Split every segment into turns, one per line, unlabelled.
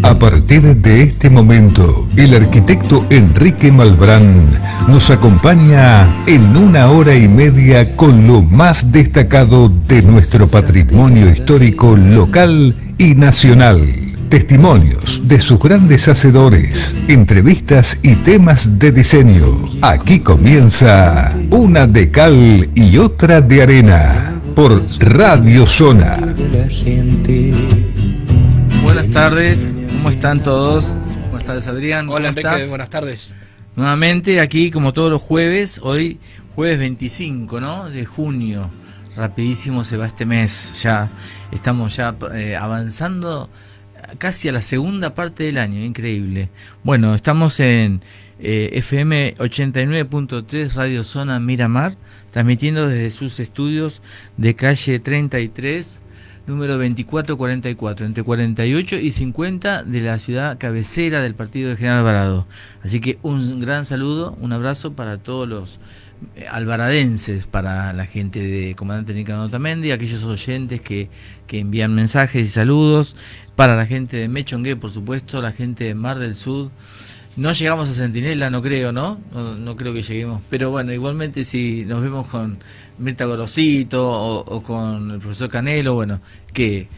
A partir de este momento, el arquitecto Enrique Malbrán nos acompaña en 1 hora y media con lo más destacado de nuestro patrimonio histórico local y nacional. Testimonios de sus grandes hacedores, entrevistas y temas de diseño. Aquí comienza Una de Cal y Otra de Arena por Radio Zona.
Buenas tardes, ¿cómo están todos? Buenas tardes, Adrián.
Hola,
¿Cómo
Enrique,
estás?
buenas tardes.
Nuevamente aquí, como todos los jueves, hoy jueves 25, ¿no? De junio. Rapidísimo se va este mes, ya estamos ya avanzando casi a la segunda parte del año, increíble. Bueno, estamos en FM 89.3 Radio Zona Miramar, transmitiendo desde sus estudios de calle 33, número 2444, entre 48 y 50 de la ciudad cabecera del partido de General Alvarado. Así que un gran saludo, un abrazo para todos los alvaradenses, para la gente de Comandante Nicanor Otamendi, aquellos oyentes que envían mensajes y saludos, para la gente de Mechongué, por supuesto, la gente de Mar del Sur. No llegamos a Centinela, no creo, ¿no? No creo que lleguemos. Pero bueno, igualmente si nos vemos con Mirta Gorosito o con el profesor Canelo, bueno, que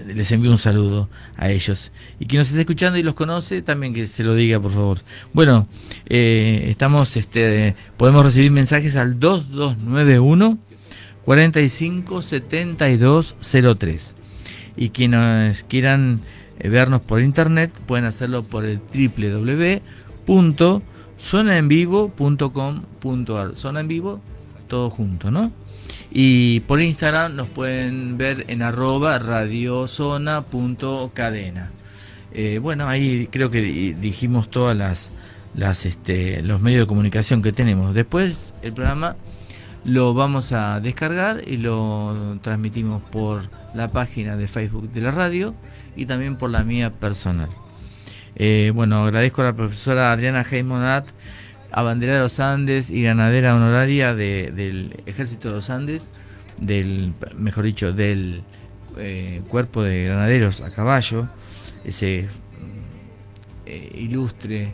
les envío un saludo a ellos. Y quien nos esté escuchando y los conoce, también que se lo diga, por favor. Bueno, estamos, podemos recibir mensajes al 2291 457203. Y quienes quieran vernos por internet pueden hacerlo por el www.zonaenvivo.com.ar. Zona en vivo, todo junto, ¿no? Y por Instagram nos pueden ver en @radiozona.cadena. Bueno, ahí creo que dijimos todas los medios de comunicación que tenemos. Después el programa lo vamos a descargar y lo transmitimos por la página de Facebook de la radio y también por la mía personal. Bueno, agradezco a la profesora Adriana Heimonat, abanderada de los Andes y ganadera honoraria del Ejército de los Andes, del Cuerpo de Granaderos a Caballo, ese ilustre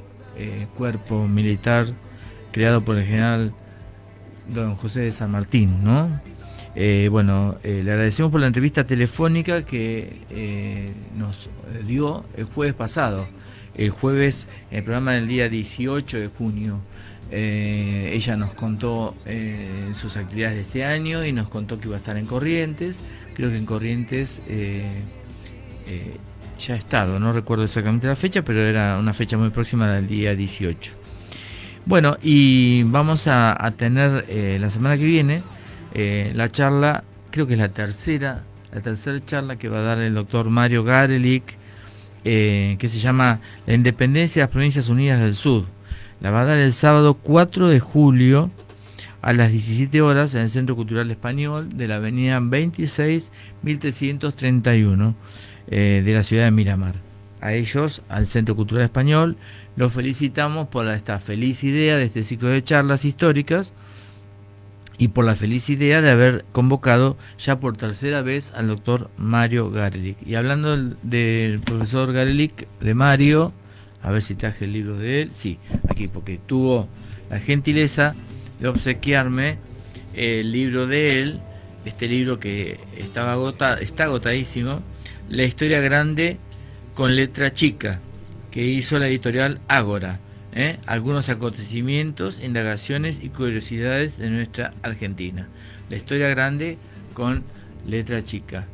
cuerpo militar creado por el general don José de San Martín, ¿no? Bueno, le agradecemos por la entrevista telefónica que nos dio el jueves pasado, el programa del día 18 de junio. Ella nos contó sus actividades de este año y nos contó que iba a estar en Corrientes. Creo que en Corrientes ya ha estado, no recuerdo exactamente la fecha, pero era una fecha muy próxima del día 18. Bueno, y vamos a tener la semana que viene la charla, creo que es la tercera charla que va a dar el doctor Mario Garelick, que se llama La Independencia de las Provincias Unidas del Sur. La va a dar el sábado 4 de julio a las 17 horas en el Centro Cultural Español de la avenida 26 1331 de la ciudad de Miramar. A ellos, al Centro Cultural Español, los felicitamos por esta feliz idea de este ciclo de charlas históricas y por la feliz idea de haber convocado ya por tercera vez al doctor Mario Garelick. Y hablando del profesor Garelick, de Mario, a ver si traje el libro de él, sí, aquí, porque tuvo la gentileza de obsequiarme el libro de él, este libro que está agotadísimo, La Historia Grande con Letra Chica, que hizo la editorial Ágora. Algunos acontecimientos, indagaciones y curiosidades de nuestra Argentina. La Historia Grande con Letra Chica.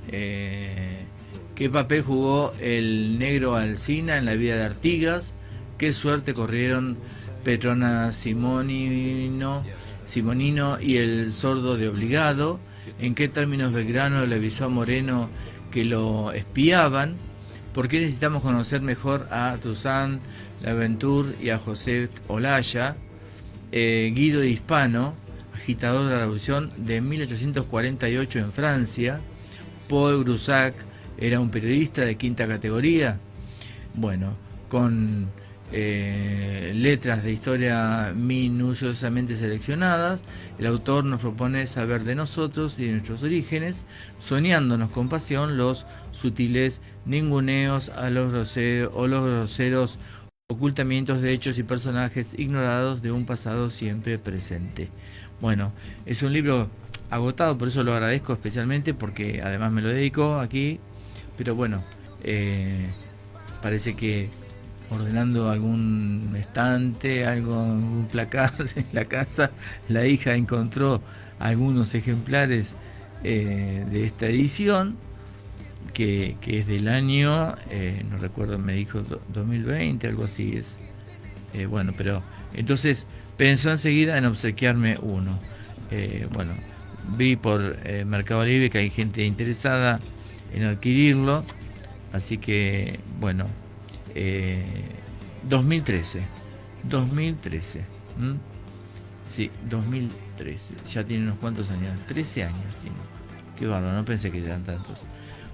¿Qué papel jugó el negro Alsina en la vida de Artigas? ¿Qué suerte corrieron Petrona Simonino y el sordo de Obligado? ¿En qué términos Belgrano le avisó a Moreno que lo espiaban? ¿Por qué necesitamos conocer mejor a Toussaint Louverture y a José Olaya? Guido de Hispano, agitador de la Revolución de 1848 en Francia. Paul Grusac era un periodista de quinta categoría. Bueno, con letras de historia minuciosamente seleccionadas. El autor nos propone saber de nosotros y de nuestros orígenes, soñándonos con pasión los sutiles ninguneos a los groseros, o los groseros ocultamientos de hechos y personajes ignorados de un pasado siempre presente. Bueno, es un libro agotado, por eso lo agradezco especialmente, porque además me lo dedico aquí, pero bueno, parece que ordenando algún estante, algún placar en la casa, la hija encontró algunos ejemplares de esta edición, que es del año, no recuerdo, me dijo 2020, algo así es. Bueno, pero entonces pensó enseguida en obsequiarme uno. Bueno, vi por Mercado Libre que hay gente interesada en adquirirlo, así que bueno, 2013, 2013, ¿m? Sí, 2013, ya tiene unos cuantos años, 13 años tiene. Qué bárbaro, no pensé que eran tantos.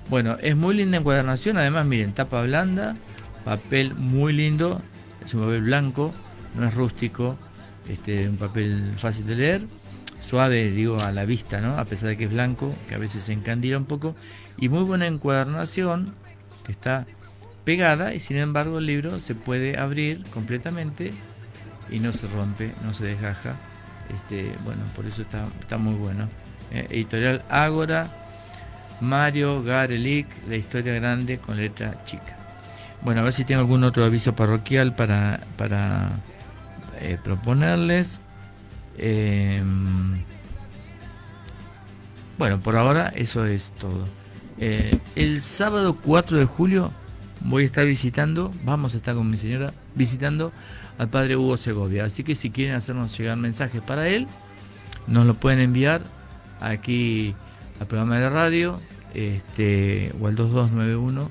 Bueno, es muy linda encuadernación, además miren, tapa blanda, papel muy lindo, es un papel blanco, no es rústico, un papel fácil de leer, suave, digo, a la vista, ¿no? A pesar de que es blanco, que a veces se encandila un poco, y muy buena encuadernación, que está pegada, y sin embargo el libro se puede abrir completamente y no se rompe, no se desgaja. Bueno, por eso está muy bueno. Editorial Ágora, Mario Garelic, La historia grande con letra chica. Bueno, a ver si tengo algún otro aviso parroquial para proponerles. Bueno, por ahora eso es todo. El sábado 4 de julio vamos a estar con mi señora visitando al padre Hugo Segovia. Así que si quieren hacernos llegar mensajes para él, nos lo pueden enviar aquí al programa de la radio, o al 2291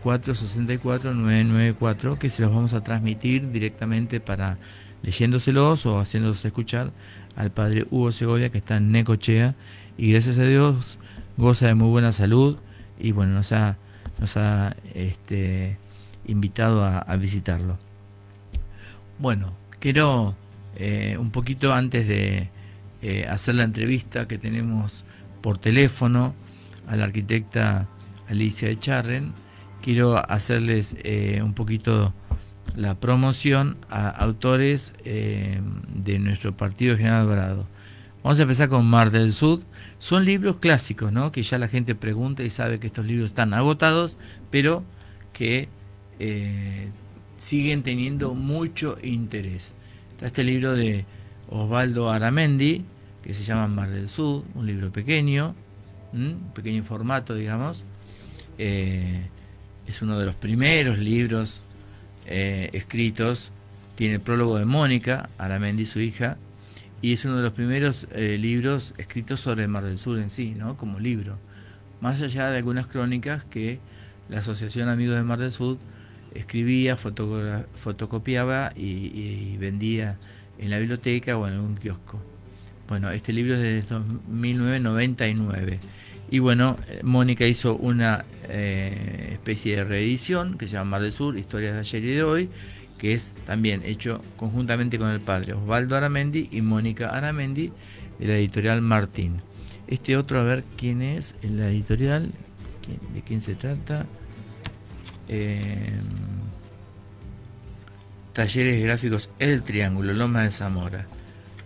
464 994, que se los vamos a transmitir directamente para leyéndoselos o haciéndolos escuchar al padre Hugo Segovia, que está en Necochea, y gracias a Dios goza de muy buena salud, y bueno, nos ha invitado a visitarlo. Bueno, quiero un poquito antes de hacer la entrevista que tenemos por teléfono a la arquitecta Alicia Echarren, quiero hacerles un poquito la promoción a autores de nuestro partido General Alvarado. Vamos a empezar con Mar del Sur. Son libros clásicos, ¿no? Que ya la gente pregunta y sabe que estos libros están agotados, pero que siguen teniendo mucho interés. Está este libro de Osvaldo Aramendi, que se llama Mar del Sur, un libro pequeño, pequeño formato, digamos. Es uno de los primeros libros escritos. Tiene el prólogo de Mónica Aramendi, su hija, y es uno de los primeros libros escritos sobre Mar del Sur en sí, ¿no? Como libro. Más allá de algunas crónicas que la Asociación Amigos de Mar del Sur escribía, fotocopiaba y vendía en la biblioteca o en algún kiosco. Bueno, este libro es de 1999. Y bueno, Mónica hizo una especie de reedición que se llama Mar del Sur, Historias de ayer y de hoy, que es también hecho conjuntamente con el padre Osvaldo Aramendi y Mónica Aramendi, de la editorial Martín. Este otro, a ver quién es en la editorial, de quién se trata. Talleres Gráficos El Triángulo, Loma de Zamora.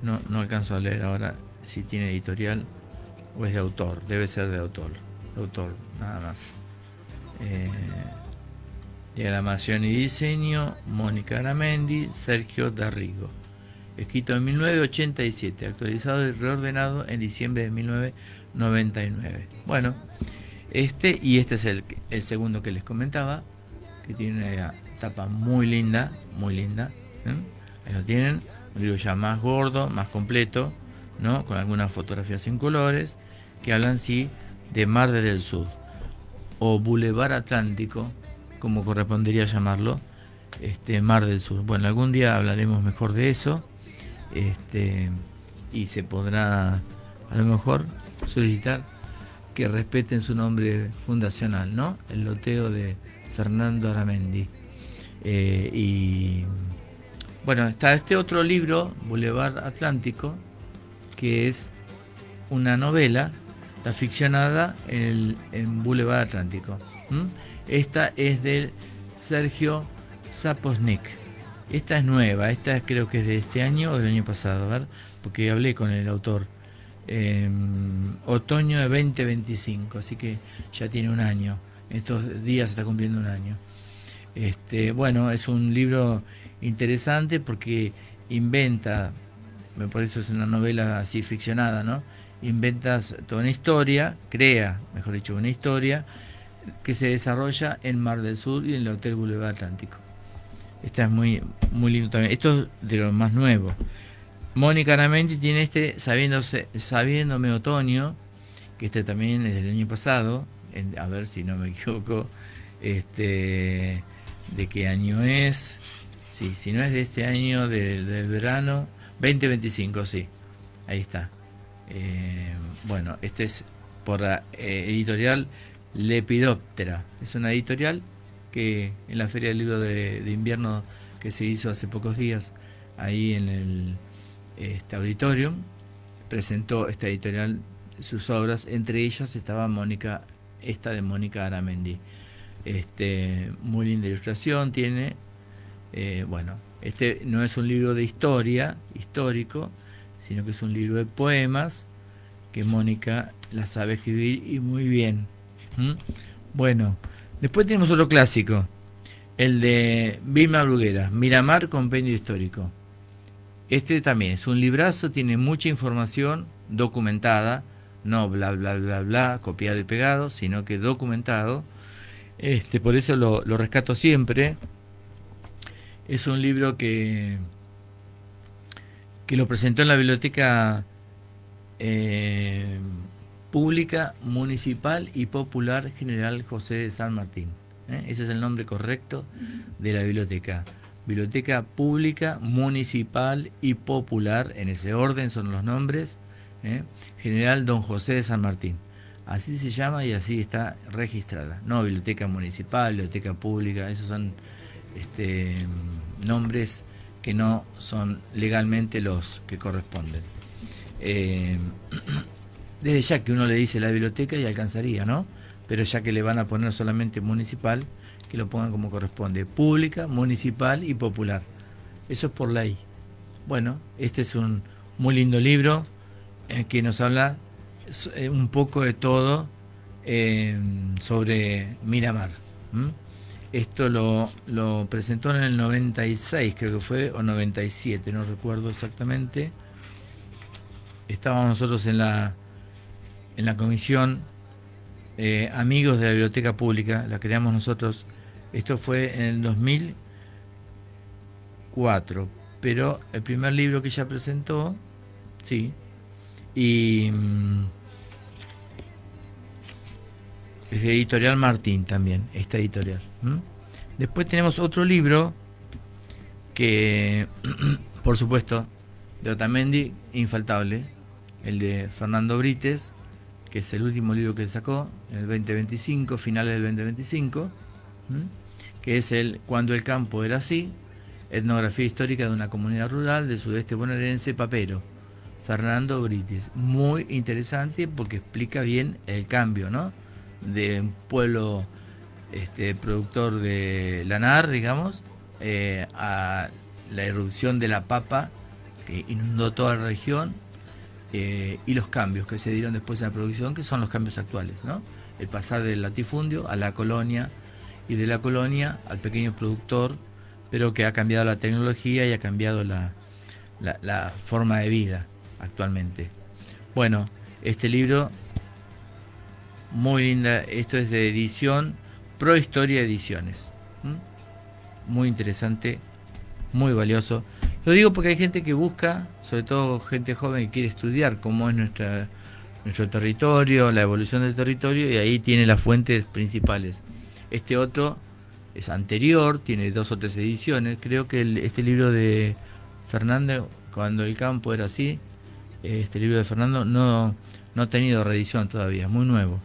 No alcanzo a leer ahora si tiene editorial o es de autor. Debe ser de autor, nada más. Diagramación y diseño, Mónica Aramendi, Sergio Darrigo. Escrito en 1987, actualizado y reordenado en diciembre de 1999. Bueno, este es el segundo que les comentaba, que tiene una tapa muy linda, Ahí lo tienen, un libro ya más gordo, más completo, ¿no? Con algunas fotografías en colores, que hablan sí de Mar del Sur, o Boulevard Atlántico, como correspondería llamarlo, Mar del Sur. Bueno, algún día hablaremos mejor de eso, y se podrá a lo mejor solicitar que respeten su nombre fundacional, ¿no? El loteo de Fernando Aramendi. Y bueno, está este otro libro, Boulevard Atlántico, que es una novela, está ficcionada en Boulevard Atlántico. Esta es del Sergio Saposnik. Esta es nueva, esta creo que es de este año o del año pasado, a ver, porque hablé con el autor. Otoño de 2025, así que ya tiene un año. Estos días está cumpliendo un año. Bueno, es un libro interesante porque inventa, por eso es una novela así ficcionada, ¿no? Inventas toda una historia, crea, mejor dicho, una historia que se desarrolla en Mar del Sur y en el Hotel Boulevard Atlántico. Esta es muy, muy lindo también. Esto es de lo más nuevo. Mónica Aramendi tiene Sabiéndome Otoño, que este también es del año pasado, a ver si no me equivoco, de qué año es. Sí, si no es de este año, del verano, 2025, sí, ahí está. Bueno, este es por la editorial Lepidóptera. Es una editorial que en la Feria del Libro de Invierno que se hizo hace pocos días, ahí en el auditorium, presentó esta editorial sus obras. Entre ellas estaba esta de Mónica Aramendi. Muy linda ilustración tiene. Bueno, este no es un libro de historia histórico, sino que es un libro de poemas que Mónica la sabe escribir y muy bien. Bueno, después tenemos otro clásico, el de Vilma Bruguera, Miramar, compendio histórico. Este también es un librazo, tiene mucha información documentada, no bla bla bla bla, copiado y pegado, sino que documentado. Por eso lo rescato siempre. Es un libro que lo presentó en la Biblioteca Pública, Municipal y Popular General José de San Martín. Ese es el nombre correcto de la biblioteca. Biblioteca Pública, Municipal y Popular, en ese orden son los nombres, General Don José de San Martín. Así se llama y así está registrada. No biblioteca municipal, biblioteca pública, esos son nombres que no son legalmente los que corresponden. Desde ya que uno le dice la biblioteca y alcanzaría, ¿no? Pero ya que le van a poner solamente municipal, que lo pongan como corresponde, pública, municipal y popular. Eso es por ley. Bueno, este es un muy lindo libro que nos habla un poco de todo sobre Miramar. Esto lo presentó en el 96, creo que fue, o 97, no recuerdo exactamente. Estábamos nosotros en la comisión Amigos de la Biblioteca Pública, la creamos nosotros. Esto fue en el 2004, pero el primer libro que ella presentó, sí, y es de Editorial Martín también, esta editorial. Después tenemos otro libro que, por supuesto, de Otamendi, infaltable, el de Fernando Brites, que es el último libro que sacó en el 2025, finales del 2025, que es el Cuando el campo era así, etnografía histórica de una comunidad rural del sudeste bonaerense, Papero, Fernando Brites. Muy interesante porque explica bien el cambio, ¿no?, de un pueblo productor de lanar, digamos, a la irrupción de la papa que inundó toda la región, y los cambios que se dieron después en la producción, que son los cambios actuales, ¿no? El pasar del latifundio a la colonia y de la colonia al pequeño productor, pero que ha cambiado la tecnología y ha cambiado la forma de vida actualmente. Bueno, este libro, muy linda, esto es de edición Prohistoria Ediciones. Muy interesante, muy valioso. Lo digo porque hay gente que busca, sobre todo gente joven que quiere estudiar cómo es nuestro territorio, la evolución del territorio, y ahí tiene las fuentes principales. Este otro es anterior, tiene 2 o 3 ediciones. Creo que este libro de Fernando, Cuando el campo era así, este libro de Fernando no ha tenido reedición todavía, es muy nuevo.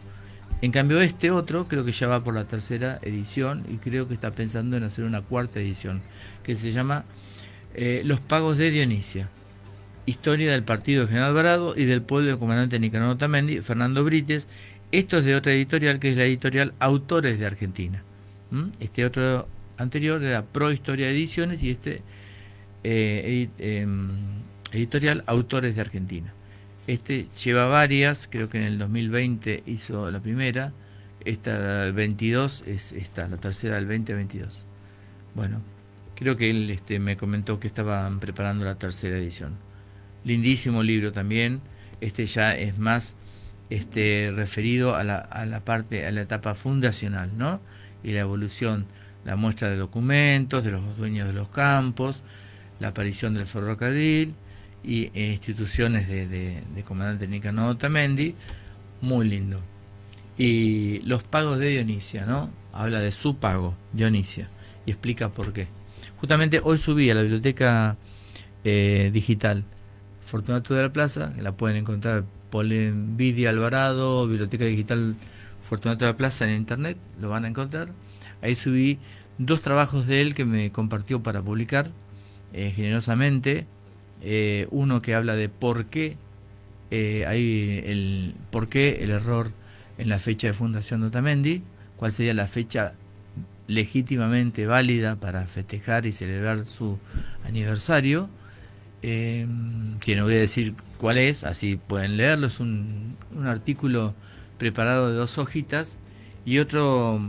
En cambio este otro creo que ya va por la tercera edición y creo que está pensando en hacer una cuarta edición que se llama Los pagos de Dionisia. Historia del partido de General Alvarado y del pueblo del comandante Nicanor Otamendi, Fernando Brites. Esto es de otra editorial que es la editorial Autores de Argentina. Este otro anterior era Pro Historia Ediciones y este editorial Autores de Argentina. Este lleva varias, creo que en el 2020 hizo la primera, esta del 22 es esta, la tercera del 2022. Bueno, creo que él me comentó que estaban preparando la tercera edición. Lindísimo libro también, este ya es más referido a la parte, a la etapa fundacional, ¿no? Y la evolución, la muestra de documentos, de los dueños de los campos, la aparición del ferrocarril y instituciones de comandante Nicanor Otamendi, muy lindo. Y los pagos de Dionisia, ¿no? Habla de su pago, Dionisia, y explica por qué. Justamente hoy subí a la biblioteca digital Fortunato de la Plaza, que la pueden encontrar por Nvidia Alvarado, biblioteca digital Fortunato de la Plaza en internet, lo van a encontrar. Ahí subí 2 trabajos de él que me compartió para publicar generosamente. Uno que habla de por qué por qué el error en la fecha de fundación de Otamendi, cuál sería la fecha legítimamente válida para festejar y celebrar su aniversario, que no voy a decir cuál es, así pueden leerlo. Es un artículo preparado de 2 hojitas y otro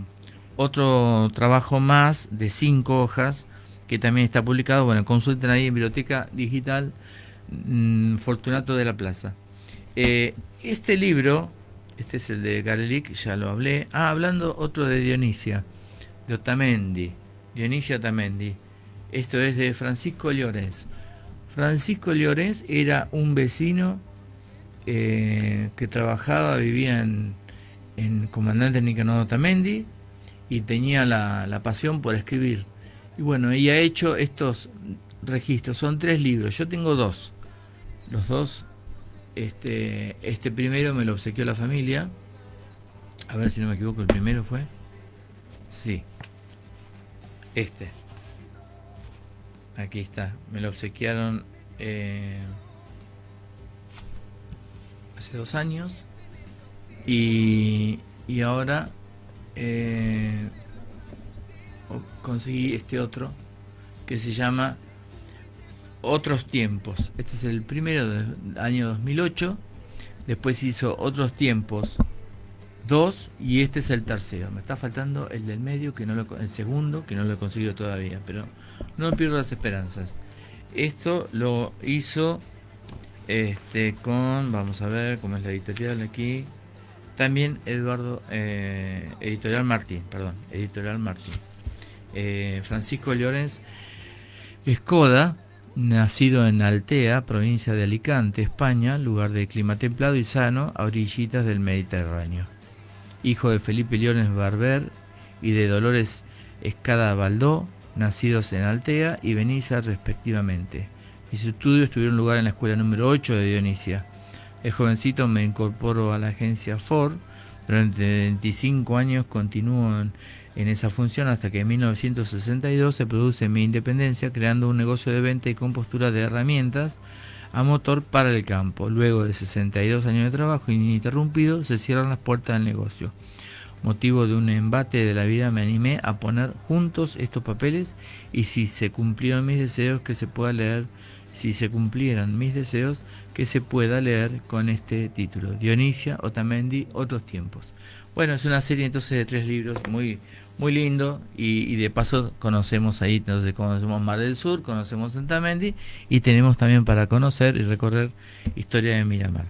trabajo más de 5 hojas que también está publicado. Bueno, consulten ahí en Biblioteca Digital Fortunato de la Plaza. Este libro, este es el de Garelic, ya lo hablé. Hablando otro de Dionisia, de Otamendi, Dionisia Otamendi. Esto es de Francisco Llorens. Francisco Llorens era un vecino que trabajaba, vivía en Comandante Nicanor Otamendi y tenía la pasión por escribir. Y bueno, ella ha hecho estos registros, son 3 libros, yo tengo 2. Los 2, este primero me lo obsequió la familia, a ver si no me equivoco, el primero fue, sí, aquí está, me lo obsequiaron hace 2 años y ahora conseguí este otro que se llama Otros Tiempos. Este es el primero del año 2008. Después hizo Otros Tiempos 2 y este es el tercero. Me está faltando el del medio, el segundo, que no lo he conseguido todavía, pero no pierdo las esperanzas. Esto lo hizo vamos a ver cómo es la editorial aquí. También Editorial Martín. Francisco Llorens Escoda, nacido en Altea, provincia de Alicante, España, lugar de clima templado y sano, a orillitas del Mediterráneo. Hijo de Felipe Llorens Barber y de Dolores Escada Baldó, nacidos en Altea y Benissa respectivamente. Mis estudios tuvieron lugar en la escuela número 8 de Dionisia. El jovencito me incorporó a la agencia Ford. Durante 25 años continuó en esa función hasta que en 1962 se produce mi independencia, creando un negocio de venta y compostura de herramientas a motor para el campo. Luego de 62 años de trabajo ininterrumpido, se cierran las puertas del negocio. Motivo de un embate de la vida, me animé a poner juntos estos papeles y si se cumplieron mis deseos, que se pueda leer. Si se cumplieran mis deseos, que se pueda leer con este título: Dionisia Otamendi, Otros Tiempos. Bueno, es una serie entonces de 3 libros muy lindo y de paso conocemos ahí, entonces conocemos Mar del Sur, conocemos Otamendi y tenemos también para conocer y recorrer historia de Miramar.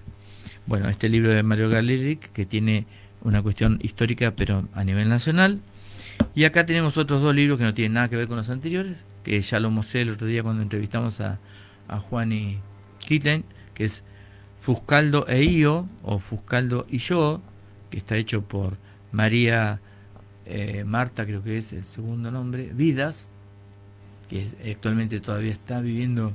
Bueno, este libro de Mario Garelic, que tiene una cuestión histórica pero a nivel nacional. Y acá tenemos otros 2 libros que no tienen nada que ver con los anteriores, que ya lo mostré el otro día cuando entrevistamos a Juan y Kitlen, que es Fuscaldo e Io, o Fuscaldo y yo, que está hecho por María Marta, creo que es el segundo nombre, Vidas, que actualmente todavía está viviendo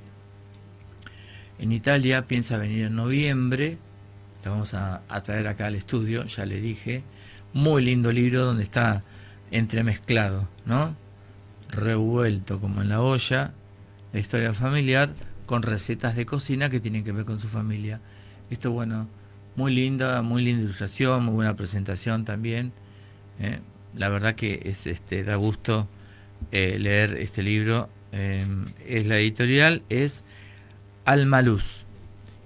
en Italia, piensa venir en noviembre. La vamos a traer acá al estudio, ya le dije. Muy lindo libro donde está entremezclado, ¿no? Revuelto como en la olla, la historia familiar con recetas de cocina que tienen que ver con su familia. Esto, bueno, muy linda ilustración, muy buena presentación también. La verdad que es da gusto leer este libro. Es la editorial, es Almaluz.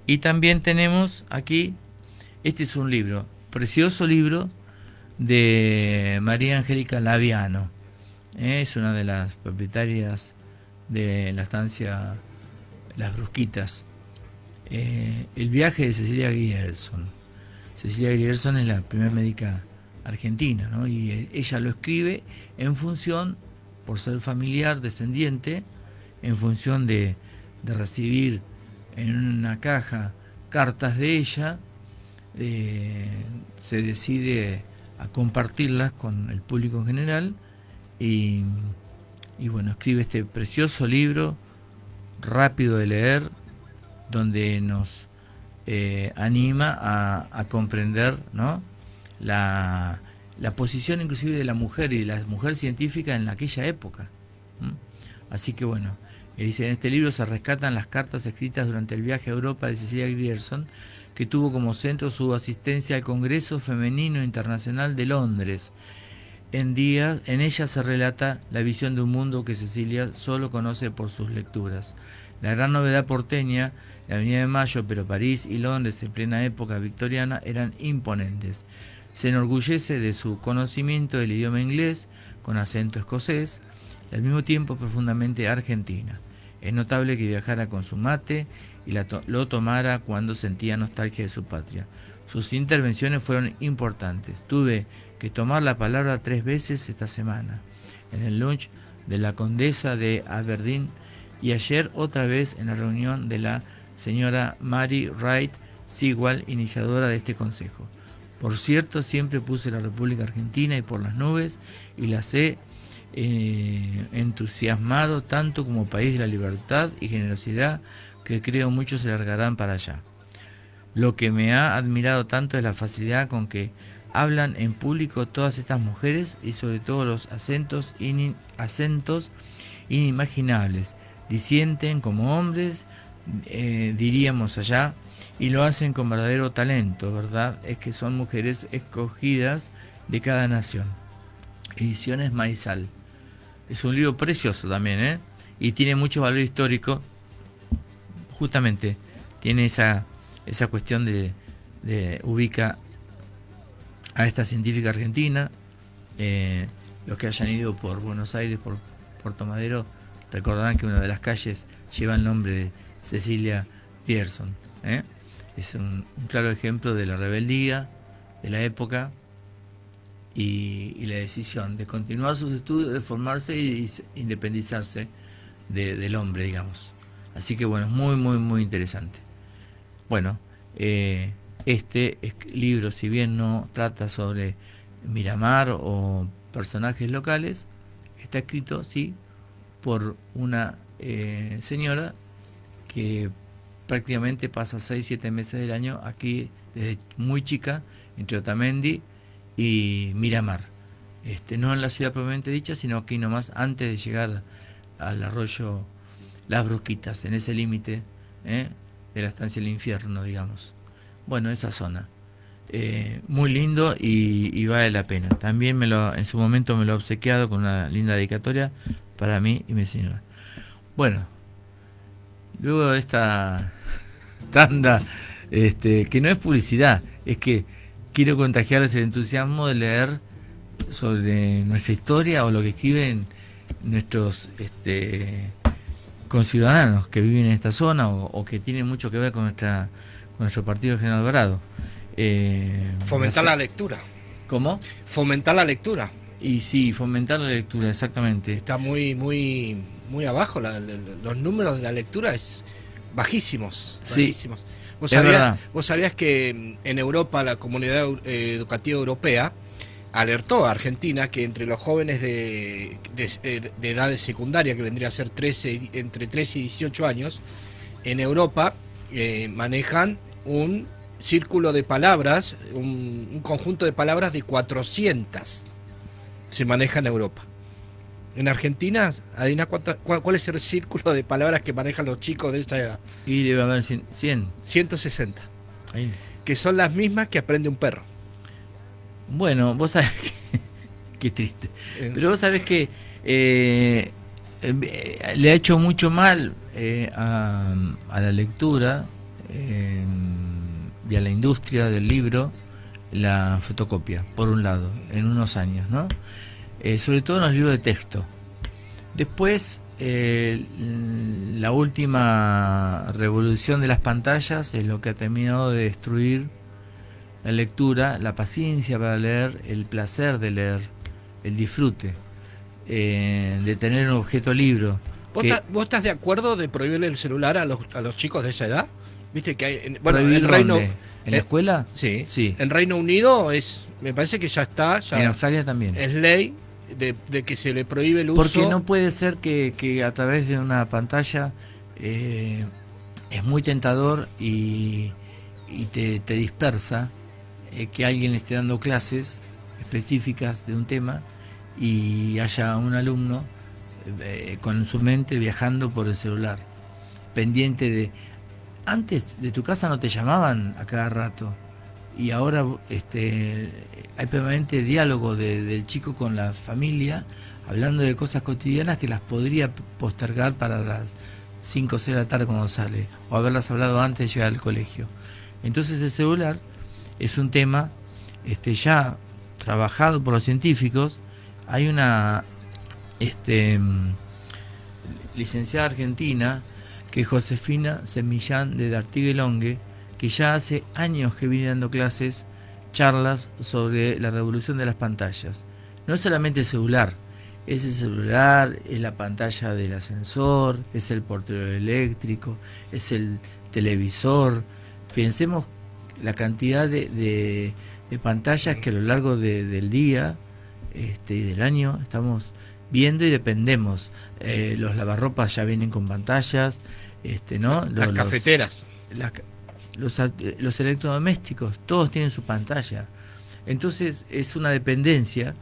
Y también tenemos aquí, este es un libro, precioso libro de María Angélica Laviano. Es una de las propietarias de la estancia Las Brusquitas. El viaje de Cecilia Grierson. Cecilia Grierson es la primera médica argentina, ¿no? Y ella lo escribe en función, por ser familiar, descendiente, en función de recibir en una caja cartas de ella, se decide a compartirlas con el público en general y bueno, escribe este precioso libro, rápido de leer, donde nos anima a comprender, ¿no?, la posición inclusive de la mujer y de la mujer científica en aquella época. Así que bueno, dice, en este libro se rescatan las cartas escritas durante el viaje a Europa de Cecilia Grierson, que tuvo como centro su asistencia al Congreso Femenino Internacional de Londres. En ella se relata la visión de un mundo que Cecilia solo conoce por sus lecturas. La gran novedad porteña, la Avenida de Mayo, pero París y Londres en plena época victoriana eran imponentes. Se enorgullece de su conocimiento del idioma inglés, con acento escocés, y al mismo tiempo profundamente argentina. Es notable que viajara con su mate y lo tomara cuando sentía nostalgia de su patria. Sus intervenciones fueron importantes. Tuve que tomar la palabra 3 veces esta semana, en el lunch de la condesa de Aberdeen y ayer otra vez en la reunión de la señora Mary Wright Sewall, iniciadora de este consejo. Por cierto, siempre puse la República Argentina y por las nubes y las he entusiasmado tanto como país de la libertad y generosidad que creo muchos se largarán para allá. Lo que me ha admirado tanto es la facilidad con que hablan en público todas estas mujeres y sobre todo los acentos inimaginables. Disienten como hombres, diríamos allá, y lo hacen con verdadero talento, ¿verdad? Es que son mujeres escogidas de cada nación. Ediciones Maizal. Es un libro precioso también, y tiene mucho valor histórico. Justamente tiene esa cuestión de ubica a esta científica argentina. Los que hayan ido por Buenos Aires, por Puerto Madero, recordarán que una de las calles lleva el nombre de Cecilia Grierson. Es un claro ejemplo de la rebeldía de la época y la decisión de continuar sus estudios, de formarse y independizarse del hombre, digamos. Así que bueno, es muy, muy, muy interesante. Bueno, este libro, si bien no trata sobre Miramar o personajes locales, está escrito, sí, por una señora que prácticamente pasa 6-7 meses del año aquí desde muy chica, entre Otamendi y Miramar. No en la ciudad propiamente dicha, sino aquí nomás antes de llegar al arroyo Las Brusquitas, en ese límite de la estancia del infierno, digamos. Bueno, esa zona. Muy lindo y vale la pena. También en su momento me lo he obsequiado con una linda dedicatoria para mí y mi señora. Bueno, luego de esta tanda, que no es publicidad, es que quiero contagiarles el entusiasmo de leer sobre nuestra historia o lo que escriben nuestros conciudadanos que viven en esta zona o que tienen mucho que ver con nuestro partido General Alvarado.
Fomentar la lectura.
¿Cómo?
Fomentar la lectura.
Y sí, fomentar la lectura, exactamente.
Está muy, muy, muy abajo. Los números de la lectura es bajísimos.
Sí,
bajísimos. ¿Vos sabías que en Europa la Comunidad Educativa Europea alertó a Argentina que entre los jóvenes de edad de secundaria, que vendría a ser entre 13 y 18 años, en Europa manejan un círculo de palabras, un conjunto de palabras de 400 se maneja en Europa. En Argentina, adivina cuál es el círculo de palabras que manejan los chicos de esta edad.
Y debe haber 100.
160.
Ahí.
Que son las mismas que aprende un perro.
Bueno, vos sabés que... Qué triste. Pero vos sabés que le ha hecho mucho mal a la lectura y a la industria del libro la fotocopia, por un lado, en unos años, ¿no? Sobre todo en los libros de texto. Después, la última revolución de las pantallas es lo que ha terminado de destruir la lectura, la paciencia para leer, el placer de leer, el disfrute, de tener un objeto libro.
¿Vos estás de acuerdo de prohibirle el celular a los chicos de esa edad? Viste que hay,
¿En la escuela?
Sí. En Reino Unido me parece que ya está.
En Australia también.
Es ley de que se le prohíbe el uso.
Porque no puede ser que a través de una pantalla es muy tentador y te dispersa que alguien le esté dando clases específicas de un tema y haya un alumno con su mente viajando por el celular, pendiente de... Antes de tu casa no te llamaban a cada rato y ahora hay permanente diálogo del chico con la familia, hablando de cosas cotidianas que las podría postergar para las 5 o 6 de la tarde cuando sale, o haberlas hablado antes de llegar al colegio. Entonces el celular es un tema ya trabajado por los científicos. Hay una licenciada argentina, que es Josefina Semillán de Dartiguelongue, que ya hace años que viene dando charlas sobre la revolución de las pantallas. No es solamente el celular, es el celular, es la pantalla del ascensor, es el portero eléctrico, es el televisor. Pensemos la cantidad de pantallas que a lo largo del día y del año estamos viendo y dependemos. Los lavarropas ya vienen con pantallas, ¿no?
Las cafeteras.
Los electrodomésticos, todos tienen su pantalla. Entonces es una dependencia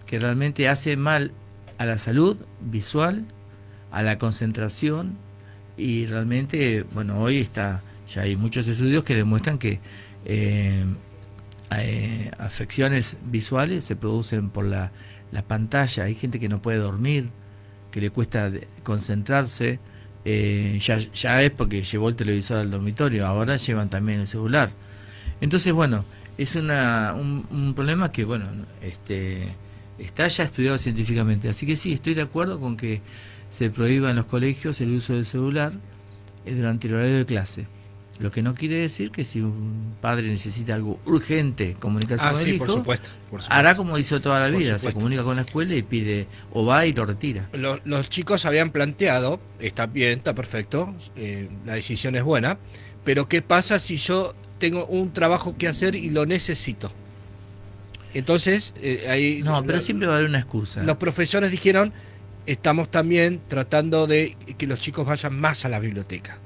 que realmente hace mal a la salud visual, a la concentración, y realmente, bueno, hoy ya hay muchos estudios que demuestran que afecciones visuales se producen por la pantalla. Hay gente que no puede dormir, que le cuesta concentrarse, ya es porque llevó el televisor al dormitorio, ahora llevan también el celular. Entonces, bueno, es un problema que, bueno, está ya estudiado científicamente. Así que sí, estoy de acuerdo con que se prohíba en los colegios el uso del celular durante el horario de clase. Lo que no quiere decir que si un padre necesita algo urgente, comunicarse con el hijo,
por supuesto.
hará como hizo toda la vida, se comunica con la escuela y pide, o va y lo retira.
Los chicos habían planteado, está bien, está perfecto, la decisión es buena, pero ¿qué pasa si yo tengo un trabajo que hacer y lo necesito? Entonces, ahí...
No, pero siempre va a haber una excusa.
Los profesores dijeron, estamos también tratando de que los chicos vayan más a la biblioteca.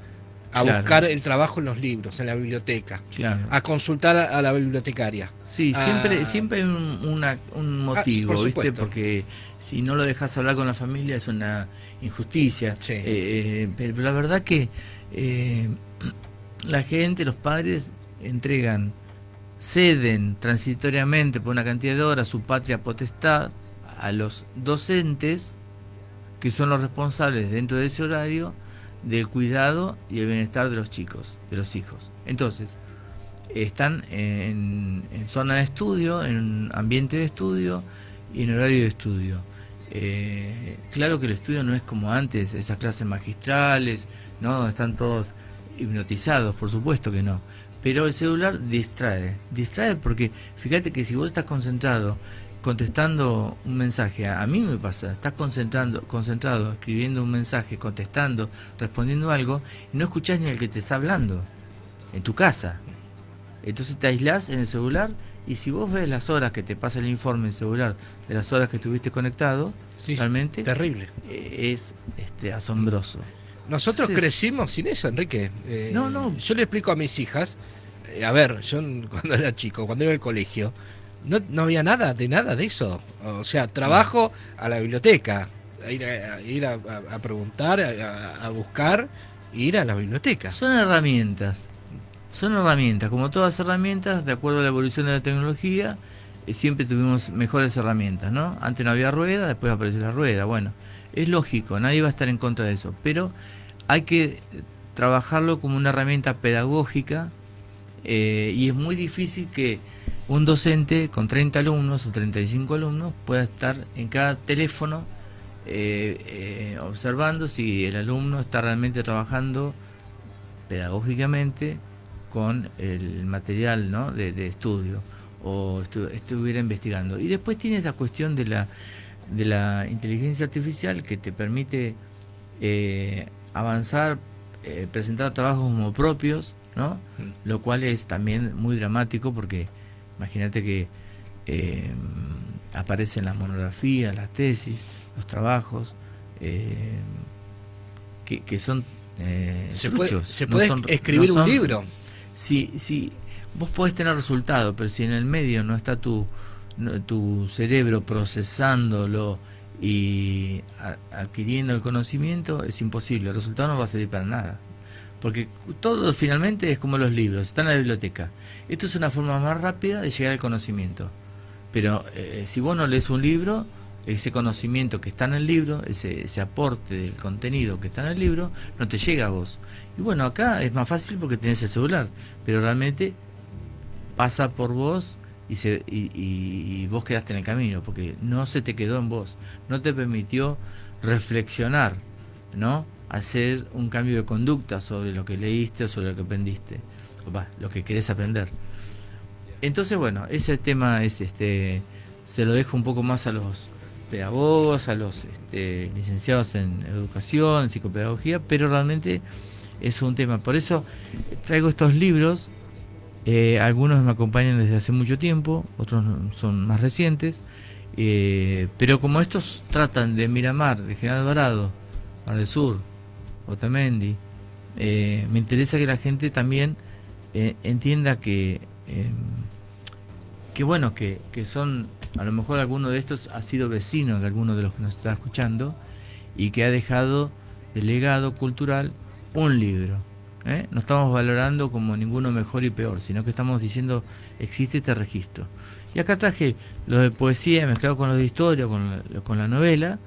A buscar el trabajo en los libros, en la biblioteca, a consultar a la bibliotecaria.
Sí, siempre hay un motivo, ¿viste? Porque si no lo dejas hablar con la familia es una injusticia.
Sí.
Pero la verdad que la gente, los padres ceden transitoriamente por una cantidad de horas su patria potestad a los docentes, que son los responsables dentro de ese horario del cuidado y el bienestar de los chicos, de los hijos. Entonces, están en zona de estudio, en ambiente de estudio y en horario de estudio. Claro que el estudio no es como antes, esas clases magistrales, no, están todos hipnotizados, por supuesto que no. Pero el celular distrae porque fíjate que si vos estás concentrado contestando un mensaje, a mí me pasa, estás concentrado escribiendo un mensaje, contestando, respondiendo algo, y no escuchás ni al que te está hablando en tu casa. Entonces te aislás en el celular, y si vos ves las horas que te pasa el informe en el celular de las horas que estuviste conectado, realmente
terrible,
es asombroso.
Nosotros crecimos sin eso, Enrique.
No.
Yo le explico a mis hijas, a ver, yo cuando era chico, cuando iba al colegio, no había nada de eso. O sea, trabajo a la biblioteca, ir a preguntar, a buscar, ir a la biblioteca.
Son herramientas, como todas herramientas, de acuerdo a la evolución de la tecnología, siempre tuvimos mejores herramientas, ¿no? Antes no había rueda, después apareció la rueda. Bueno, es lógico, nadie va a estar en contra de eso, pero hay que trabajarlo como una herramienta pedagógica, y es muy difícil que un docente con 30 alumnos o 35 alumnos pueda estar en cada teléfono observando si el alumno está realmente trabajando pedagógicamente con el material, ¿no?, de estudio, o estuviera investigando. Y después tienes la cuestión de la inteligencia artificial, que te permite avanzar, presentar trabajos como propios, ¿no? Lo cual es también muy dramático, porque imagínate que aparecen las monografías, las tesis, los trabajos, que son
se
truchos,
puede escribir un libro.
Sí, vos podés tener resultados, pero si en el medio no está tu cerebro procesándolo y adquiriendo el conocimiento, es imposible, el resultado no va a servir para nada. Porque todo finalmente es como los libros, está en la biblioteca. Esto es una forma más rápida de llegar al conocimiento. Pero si vos no lees un libro, ese conocimiento que está en el libro, ese aporte del contenido que está en el libro, no te llega a vos. Y bueno, acá es más fácil porque tenés el celular, pero realmente pasa por vos y vos quedaste en el camino, porque no se te quedó en vos, no te permitió reflexionar, ¿no?, hacer un cambio de conducta sobre lo que leíste o sobre lo que aprendiste, lo que querés aprender. Entonces, bueno, ese tema es se lo dejo un poco más a los pedagogos, a los licenciados en educación, en psicopedagogía, pero realmente es un tema. Por eso traigo estos libros. Algunos me acompañan desde hace mucho tiempo, otros son más recientes, pero como estos tratan de Miramar, de General Alvarado, Mar del Sur, Otamendi, me interesa que la gente también entienda que bueno, que son, a lo mejor alguno de estos ha sido vecino de alguno de los que nos está escuchando, y que ha dejado de legado cultural un libro. No estamos valorando como ninguno mejor y peor, sino que estamos diciendo, existe este registro. Y acá traje los de poesía mezclado con los de historia, con la novela,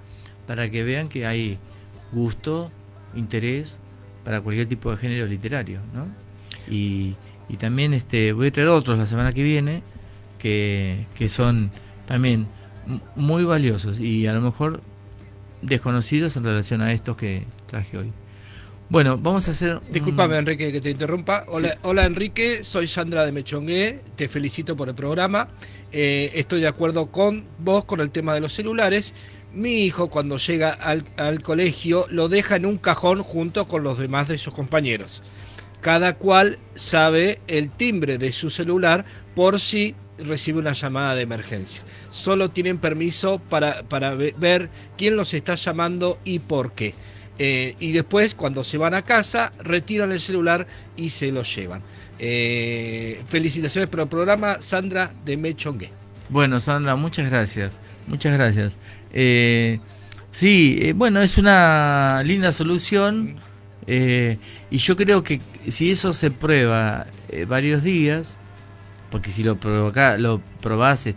para que vean que hay gusto, interés para cualquier tipo de género literario, ¿no? Y también voy a traer otros la semana que viene que son también muy valiosos y a lo mejor desconocidos en relación a estos que traje hoy. Bueno, vamos a hacer...
Discúlpame, Enrique, que te interrumpa. Hola, sí. Hola, Enrique, soy Sandra de Mechongué, te felicito por el programa. Estoy de acuerdo con vos con el tema de los celulares. Mi hijo, cuando llega al colegio, lo deja en un cajón junto con los demás de sus compañeros. Cada cual sabe el timbre de su celular por si recibe una llamada de emergencia. Solo tienen permiso para ver quién los está llamando y por qué. Y después, cuando se van a casa, retiran el celular y se lo llevan. Felicitaciones por el programa, Sandra de Mechongué.
Bueno, Sandra, muchas gracias. Muchas gracias. Sí, bueno, es una linda solución, y yo creo que si eso se prueba varios días, porque si lo probás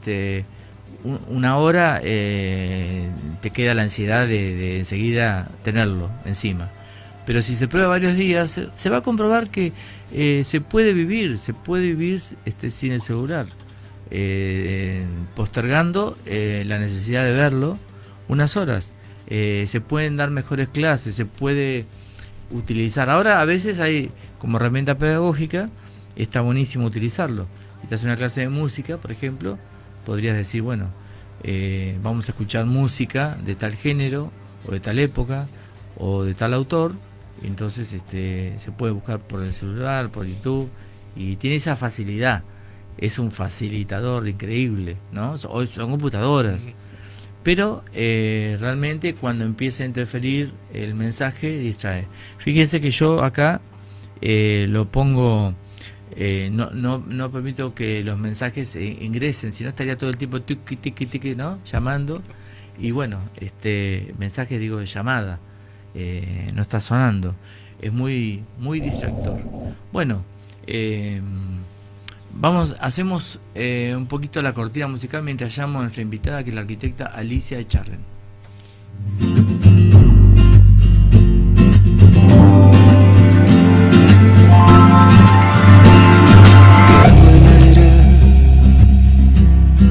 una hora, te queda la ansiedad de enseguida tenerlo encima. Pero si se prueba varios días, se va a comprobar que se puede vivir sin el celular, postergando la necesidad de verlo unas horas. Se pueden dar mejores clases, se puede utilizar. Ahora a veces hay como herramienta pedagógica, está buenísimo utilizarlo. Si estás en una clase de música, por ejemplo, podrías decir, bueno, vamos a escuchar música de tal género, o de tal época, o de tal autor. Y entonces se puede buscar por el celular, por YouTube, y tiene esa facilidad. Es un facilitador increíble, ¿no? Hoy son computadoras. Pero realmente cuando empieza a interferir el mensaje, distrae. Fíjense que yo acá lo pongo no permito que los mensajes ingresen, si no estaría todo el tiempo tiqui, tiqui, tiqui, ¿no? Llamando. Y bueno, mensaje digo de llamada, no está sonando. Es muy, muy distractor. Bueno, hacemos un poquito la cortina musical mientras llamo a nuestra invitada, que es la arquitecta Alicia Echarren.
De manera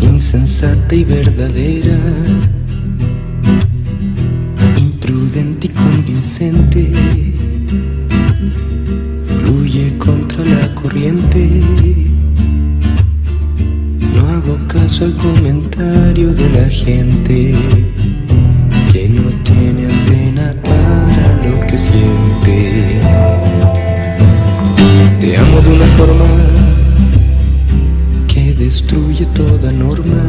insensata y verdadera, imprudente y convincente, fluye contra la corriente. No hago caso al comentario de la gente que no tiene antena para lo que siente. Te amo de una forma que destruye toda norma,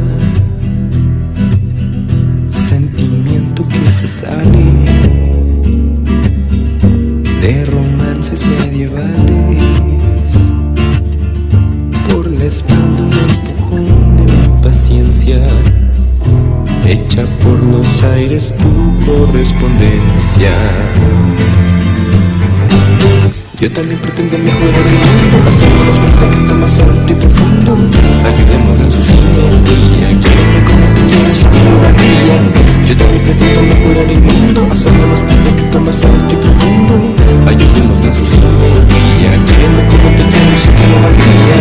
sentimiento que se sale de romances medievales. Por la espalda un empujón de mi impaciencia, hecha por los aires tu correspondencia. Yo también pretendo mejorar el mundo, hacernos perfecto, más alto y profundo. Ayudemos en su simetría, quiéreme como tú quieres, estilo varía. Yo también pretendo mejorar el mundo, hacerlo más perfecto, más alto y profundo. Ayudemos en su simetría, quiéreme como tú quieres, estilo varía.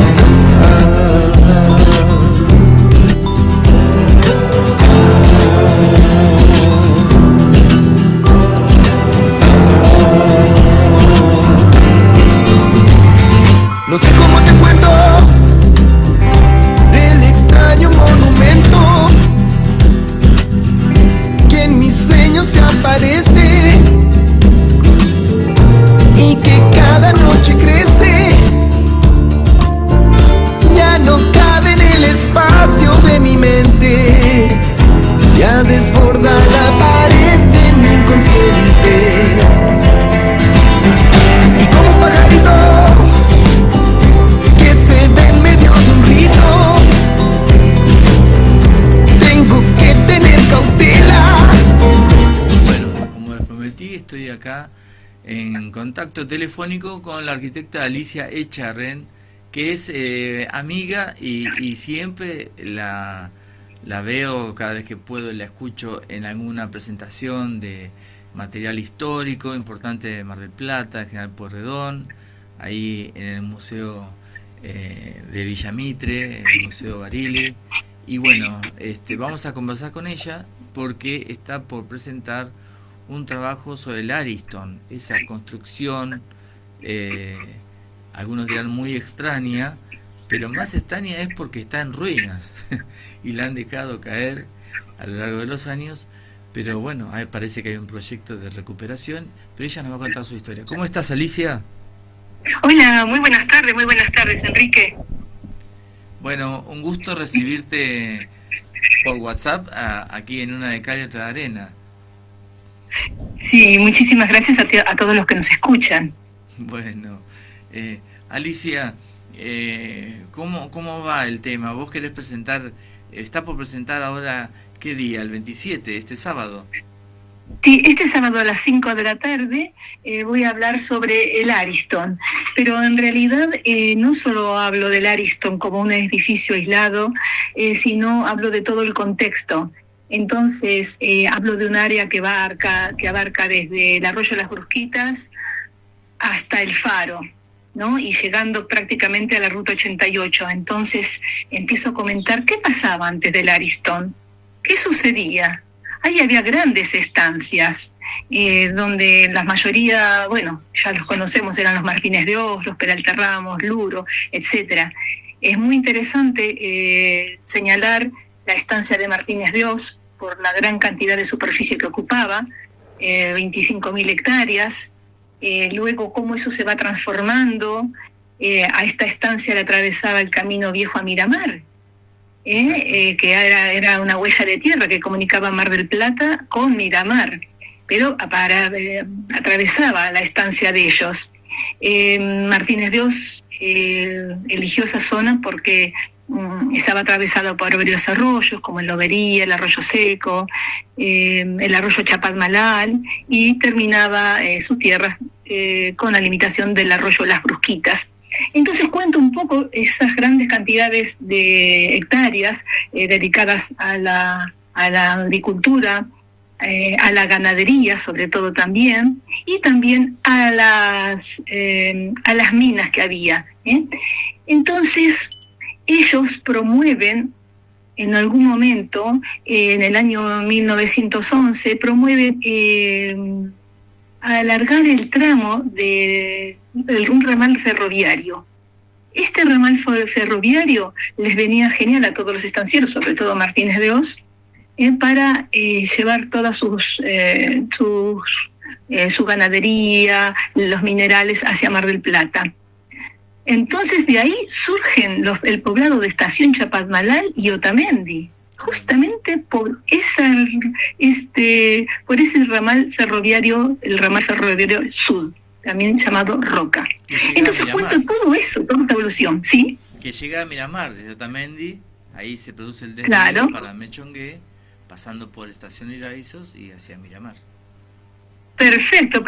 No sé cómo te cuento del extraño monumento que en mis sueños se aparece y que cada noche crece. Ya no cabe en el espacio de mi mente, ya desborda la pared de mi inconsciente. Y como un pajarito en medio de un rito, tengo que tener cautela.
Bueno, como les prometí, estoy acá en contacto telefónico con la arquitecta Alicia Echarren, que es amiga y siempre la veo cada vez que puedo, la escucho en alguna presentación de material histórico importante de Mar del Plata, General Pueyrredón, ahí en el Museo de Villa Mitre, el Museo Barile. Y bueno, vamos a conversar con ella porque está por presentar un trabajo sobre el Ariston, esa construcción, algunos dirán muy extraña, pero más extraña es porque está en ruinas y la han dejado caer a lo largo de los años. Pero bueno, parece que hay un proyecto de recuperación, pero ella nos va a contar su historia. ¿Cómo estás, Alicia?
Hola, muy buenas tardes, Enrique.
Bueno, un gusto recibirte por WhatsApp aquí en Una de Cal y Otra de Arena.
Sí, muchísimas gracias a todos los que nos escuchan.
Bueno, Alicia, ¿cómo va el tema? ¿Vos querés presentar, está por presentar ahora, qué día, el 27, este sábado?
Sí, este sábado a las 5 de la tarde voy a hablar sobre el Ariston, pero en realidad no solo hablo del Ariston como un edificio aislado, sino hablo de todo el contexto. Entonces, hablo de un área que abarca desde el Arroyo de las Brusquitas hasta el Faro, ¿no? Y llegando prácticamente a la Ruta 88. Entonces, empiezo a comentar qué pasaba antes del Ariston, qué sucedía. Ahí había grandes estancias, donde la mayoría, bueno, ya los conocemos, eran los Martínez de Oz, los Peralta Ramos, Luro, etcétera. Es muy interesante señalar la estancia de Martínez de Oz por la gran cantidad de superficie que ocupaba, 25.000 hectáreas. Luego cómo eso se va transformando. A esta estancia le atravesaba el camino viejo a Miramar, que era una huella de tierra que comunicaba Mar del Plata con Miramar, pero atravesaba la estancia de ellos. Martínez de Oz eligió esa zona porque estaba atravesada por varios arroyos, como el Lobería, el Arroyo Seco, el Arroyo Chapadmalal, y terminaba sus tierras con la limitación del Arroyo Las Brusquitas. Entonces cuento un poco esas grandes cantidades de hectáreas dedicadas a la agricultura, a la ganadería sobre todo también, y también a las minas que había. Entonces ellos promueven en algún momento, en el año 1911, promueven alargar el tramo de un ramal ferroviario. Este ramal ferroviario les venía genial a todos los estancieros, sobre todo a Martínez de Oz, para llevar toda su ganadería, los minerales hacia Mar del Plata. Entonces de ahí surgen el poblado de Estación Chapadmalal y Otamendi, justamente por ese ramal ferroviario, el ramal ferroviario sur, también llamado Roca. Entonces cuento todo eso, toda esta evolución, ¿sí?
Que llega a Miramar, desde Otamendi, ahí se produce el desvío para Mechongué, pasando por Estación Iraizos y hacia Miramar.
Perfecto.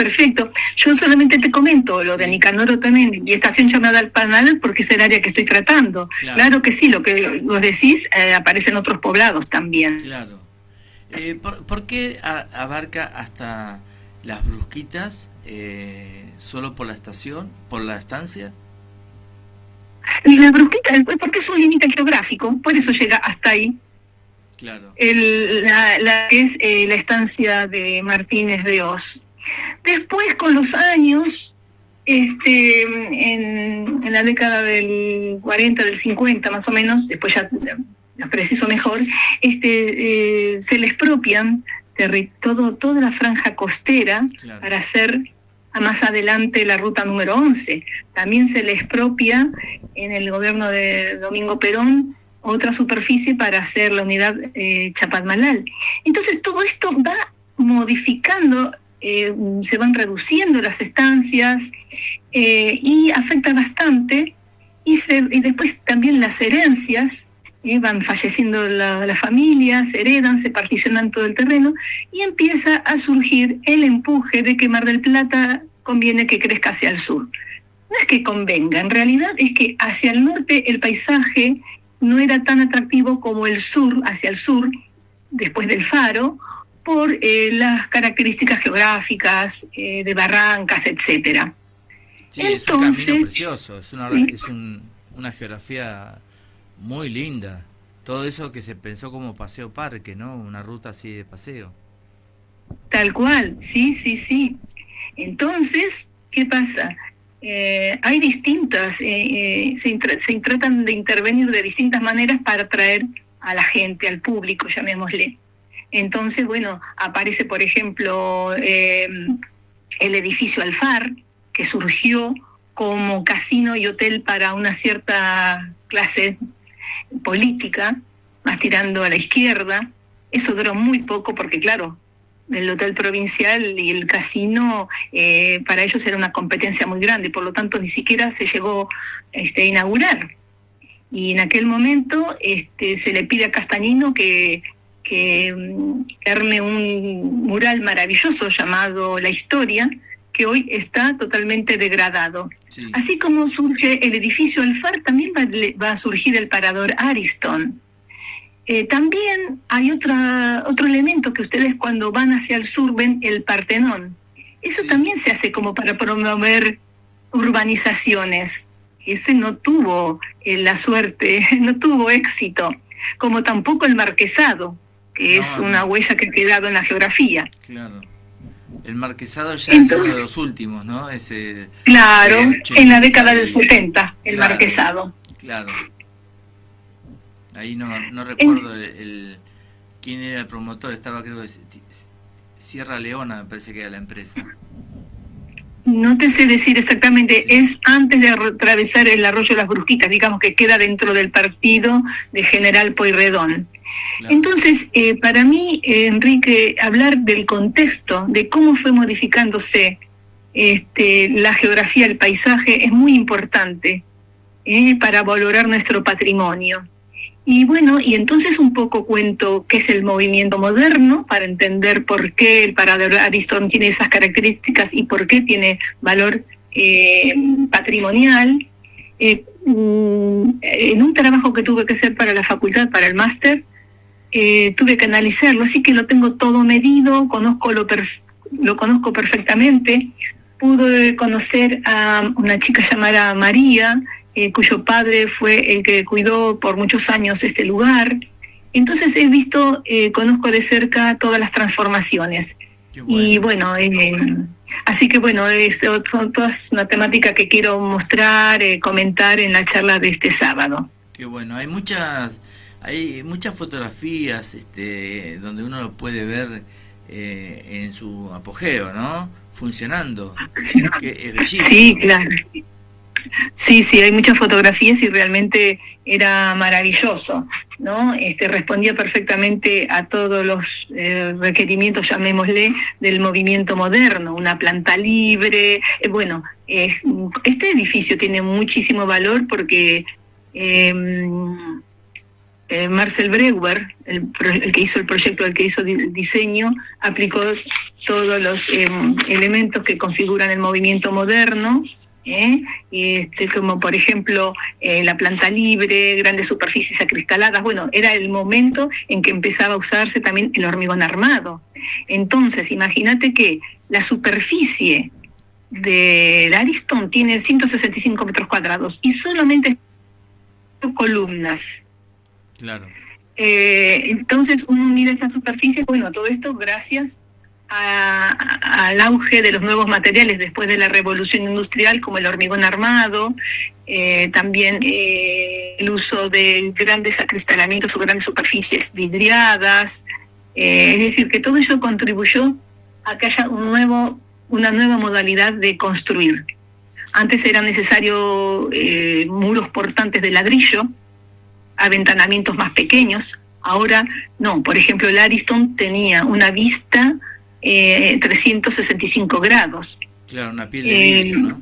Yo solamente te comento lo de Nicanor Otamendi y Estación Chapadmalal porque es el área que estoy tratando. Claro que sí, lo que vos decís aparece en otros poblados también.
Claro. ¿Por qué abarca hasta Las Brusquitas solo por la estación, por la estancia?
Las Brusquitas, porque es un límite geográfico, por eso llega hasta ahí.
Claro.
La que es la estancia de Martínez de Oz. Después, con los años, en la década del 40, del 50 más o menos, después ya preciso mejor, se les expropian toda la franja costera, claro, para hacer más adelante la ruta número 11. También se les expropia en el gobierno de Domingo Perón otra superficie para hacer la unidad Chapadmalal. Entonces todo esto va modificando, se van reduciendo las estancias y afecta bastante, y después también las herencias, van falleciendo las familias, se heredan, se particionan todo el terreno, y empieza a surgir el empuje de que Mar del Plata conviene que crezca hacia el sur. No es que convenga, en realidad es que hacia el norte el paisaje no era tan atractivo como el sur, hacia el sur, después del Faro, por las características geográficas, de barrancas, etcétera.
Sí, entonces, es un camino precioso, es una geografía muy linda. Todo eso que se pensó como paseo parque, ¿no? Una ruta así de paseo.
Tal cual, sí. Entonces, ¿qué pasa? Hay distintas, se tratan de intervenir de distintas maneras para atraer a la gente, al público, llamémosle. Entonces, bueno, aparece, por ejemplo, el edificio Alfar, que surgió como casino y hotel para una cierta clase política, más tirando a la izquierda. Eso duró muy poco porque, claro, el hotel provincial y el casino para ellos era una competencia muy grande, por lo tanto ni siquiera se llegó a inaugurar. Y en aquel momento se le pide a Castañino que arme un mural maravilloso llamado La Historia, que hoy está totalmente degradado. Sí. Así como surge el edificio Alfar, también va a surgir el parador Ariston. También hay otro elemento que ustedes cuando van hacia el sur ven, el Partenón. Eso sí, también se hace como para promover urbanizaciones. Ese no tuvo la suerte, no tuvo éxito, como tampoco el Marquesado, que es una huella que ha quedado en la geografía.
Claro. El Marquesado ya es uno de los últimos, ¿no?
Claro, en la década del 70, el claro, Marquesado.
Claro. Ahí no recuerdo quién era el promotor, estaba creo que Sierra Leona, me parece que era la empresa.
No te sé decir exactamente, sí, es antes de atravesar el arroyo Las Brusquitas, digamos que queda dentro del partido de General Pueyrredón. Claro. Entonces, para mí, Enrique, hablar del contexto, de cómo fue modificándose la geografía, el paisaje, es muy importante, para valorar nuestro patrimonio. Y bueno, y entonces un poco cuento qué es el movimiento moderno, para entender por qué el Parador Ariston tiene esas características y por qué tiene valor patrimonial. En un trabajo que tuve que hacer para la facultad, para el máster, tuve que analizarlo, así que lo tengo todo medido, lo conozco perfectamente. Pude conocer a una chica llamada María, cuyo padre fue el que cuidó por muchos años este lugar. Entonces he visto, conozco de cerca todas las transformaciones. Bueno. Y bueno, así que bueno, son todas una temática que quiero mostrar, comentar en la charla de este sábado.
Qué bueno, hay muchas fotografías donde uno lo puede ver en su apogeo, ¿no? Funcionando.
Sí,
que es bellísimo.
Sí, claro. Sí, hay muchas fotografías y realmente era maravilloso, ¿no? Respondía perfectamente a todos los requerimientos, llamémosle, del movimiento moderno, una planta libre. Bueno, este edificio tiene muchísimo valor porque Marcel Breuer, el que hizo el proyecto, el que hizo el diseño, aplicó todos los elementos que configuran el movimiento moderno, como por ejemplo la planta libre, grandes superficies acristaladas. Bueno, era el momento en que empezaba a usarse también el hormigón armado. Entonces, imagínate que la superficie del Ariston tiene 165 metros cuadrados y solamente columnas.
Claro.
Entonces uno mira esa superficie, bueno, todo esto gracias al auge de los nuevos materiales después de la revolución industrial, como el hormigón armado, también el uso de grandes acristalamientos o grandes superficies vidriadas, es decir, que todo eso contribuyó a que haya una nueva modalidad de construir. Antes eran necesarios muros portantes de ladrillo, aventanamientos más pequeños. Ahora no, por ejemplo el Ariston tenía una vista 365 grados.
Claro, una piel de vidrio, ¿no?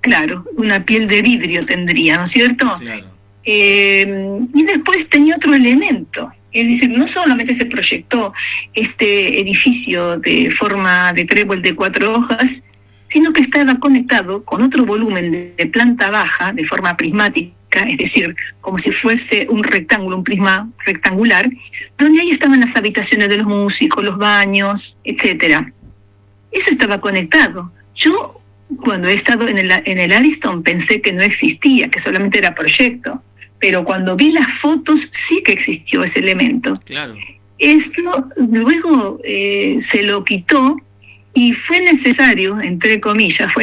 Claro, una piel de vidrio tendría, ¿no es cierto?
Claro.
Y después tenía otro elemento, es decir, no solamente se proyectó este edificio de forma de trébol de 4 hojas, sino que estaba conectado con otro volumen de planta baja, de forma prismática, es decir, como si fuese un rectángulo, un prisma rectangular, donde ahí estaban las habitaciones de los músicos, los baños, etcétera. Eso estaba conectado. Yo, cuando he estado en el Ariston, pensé que no existía, que solamente era proyecto, pero cuando vi las fotos sí que existió ese elemento.
Claro.
Eso luego se lo quitó. Y fue necesario, entre comillas,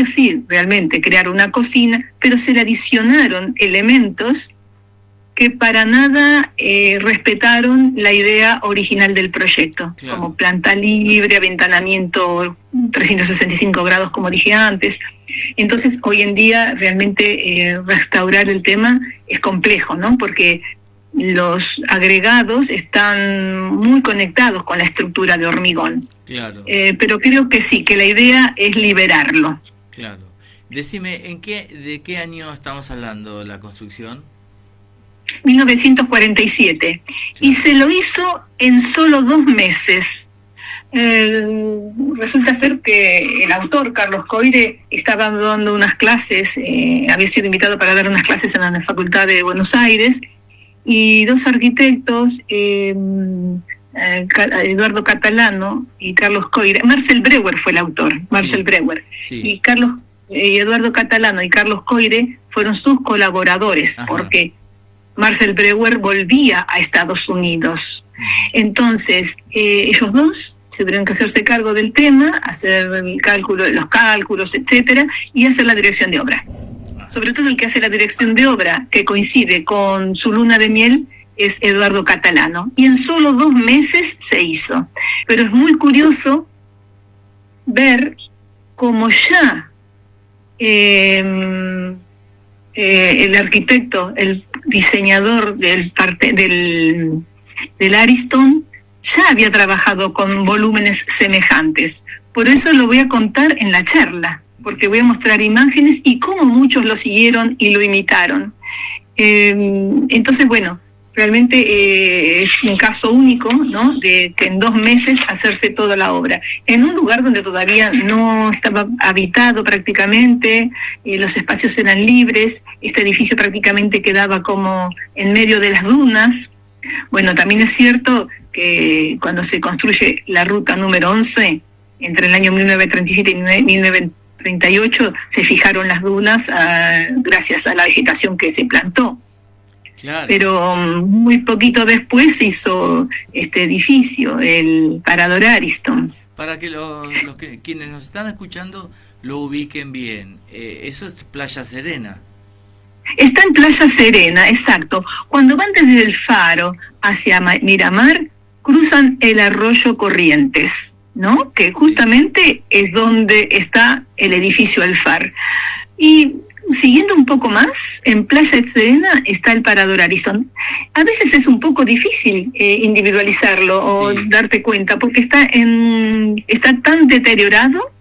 sí, realmente crear una cocina, pero se le adicionaron elementos que para nada respetaron la idea original del proyecto, claro, como planta libre, aventanamiento 365 grados, como dije antes. Entonces, hoy en día, realmente restaurar el tema es complejo, ¿no? Porque los agregados están muy conectados con la estructura de hormigón.
Claro.
Pero creo que sí, que la idea es liberarlo.
Claro. Decime, ¿de qué año estamos hablando la construcción?
1947. Claro. Y se lo hizo en solo 2 meses. Resulta ser que el autor, Carlos Coire, estaba dando unas clases, había sido invitado para dar unas clases en la Facultad de Buenos Aires, y 2 arquitectos, Eduardo Catalano y Carlos Coire. Marcel Breuer fue el autor, Marcel Breuer. Sí. Y Eduardo Catalano y Carlos Coire fueron sus colaboradores. Ajá. Porque Marcel Breuer volvía a Estados Unidos. Entonces, ellos dos tuvieron que hacerse cargo del tema, hacer los cálculos, etcétera, y hacer la dirección de obra. Sobre todo el que hace la dirección de obra, que coincide con su luna de miel, es Eduardo Catalano. Y en solo 2 meses se hizo. Pero es muy curioso ver cómo ya el arquitecto, el diseñador del Ariston, ya había trabajado con volúmenes semejantes. Por eso lo voy a contar en la charla. porque voy a mostrar imágenes y cómo muchos lo siguieron y lo imitaron. Entonces, bueno, realmente es un caso único, ¿no? De que en 2 meses hacerse toda la obra. En un lugar donde todavía no estaba habitado prácticamente, los espacios eran libres, este edificio prácticamente quedaba como en medio de las dunas. Bueno, también es cierto que cuando se construye la ruta número 11, entre el año 1937 y 1938, se fijaron las dunas gracias a la vegetación que se plantó. Claro. Pero muy poquito después se hizo este edificio, el Parador Ariston.
Para que quienes nos están escuchando lo ubiquen bien, eso es Playa Serena.
Está en Playa Serena, exacto. Cuando van desde el Faro hacia Miramar, cruzan el arroyo Corrientes, ¿no? Que justamente es donde está el edificio Alfar. Y siguiendo un poco más, en Playa Serena está el Parador Ariston. A veces es un poco difícil individualizarlo o darte cuenta, porque está tan deteriorado,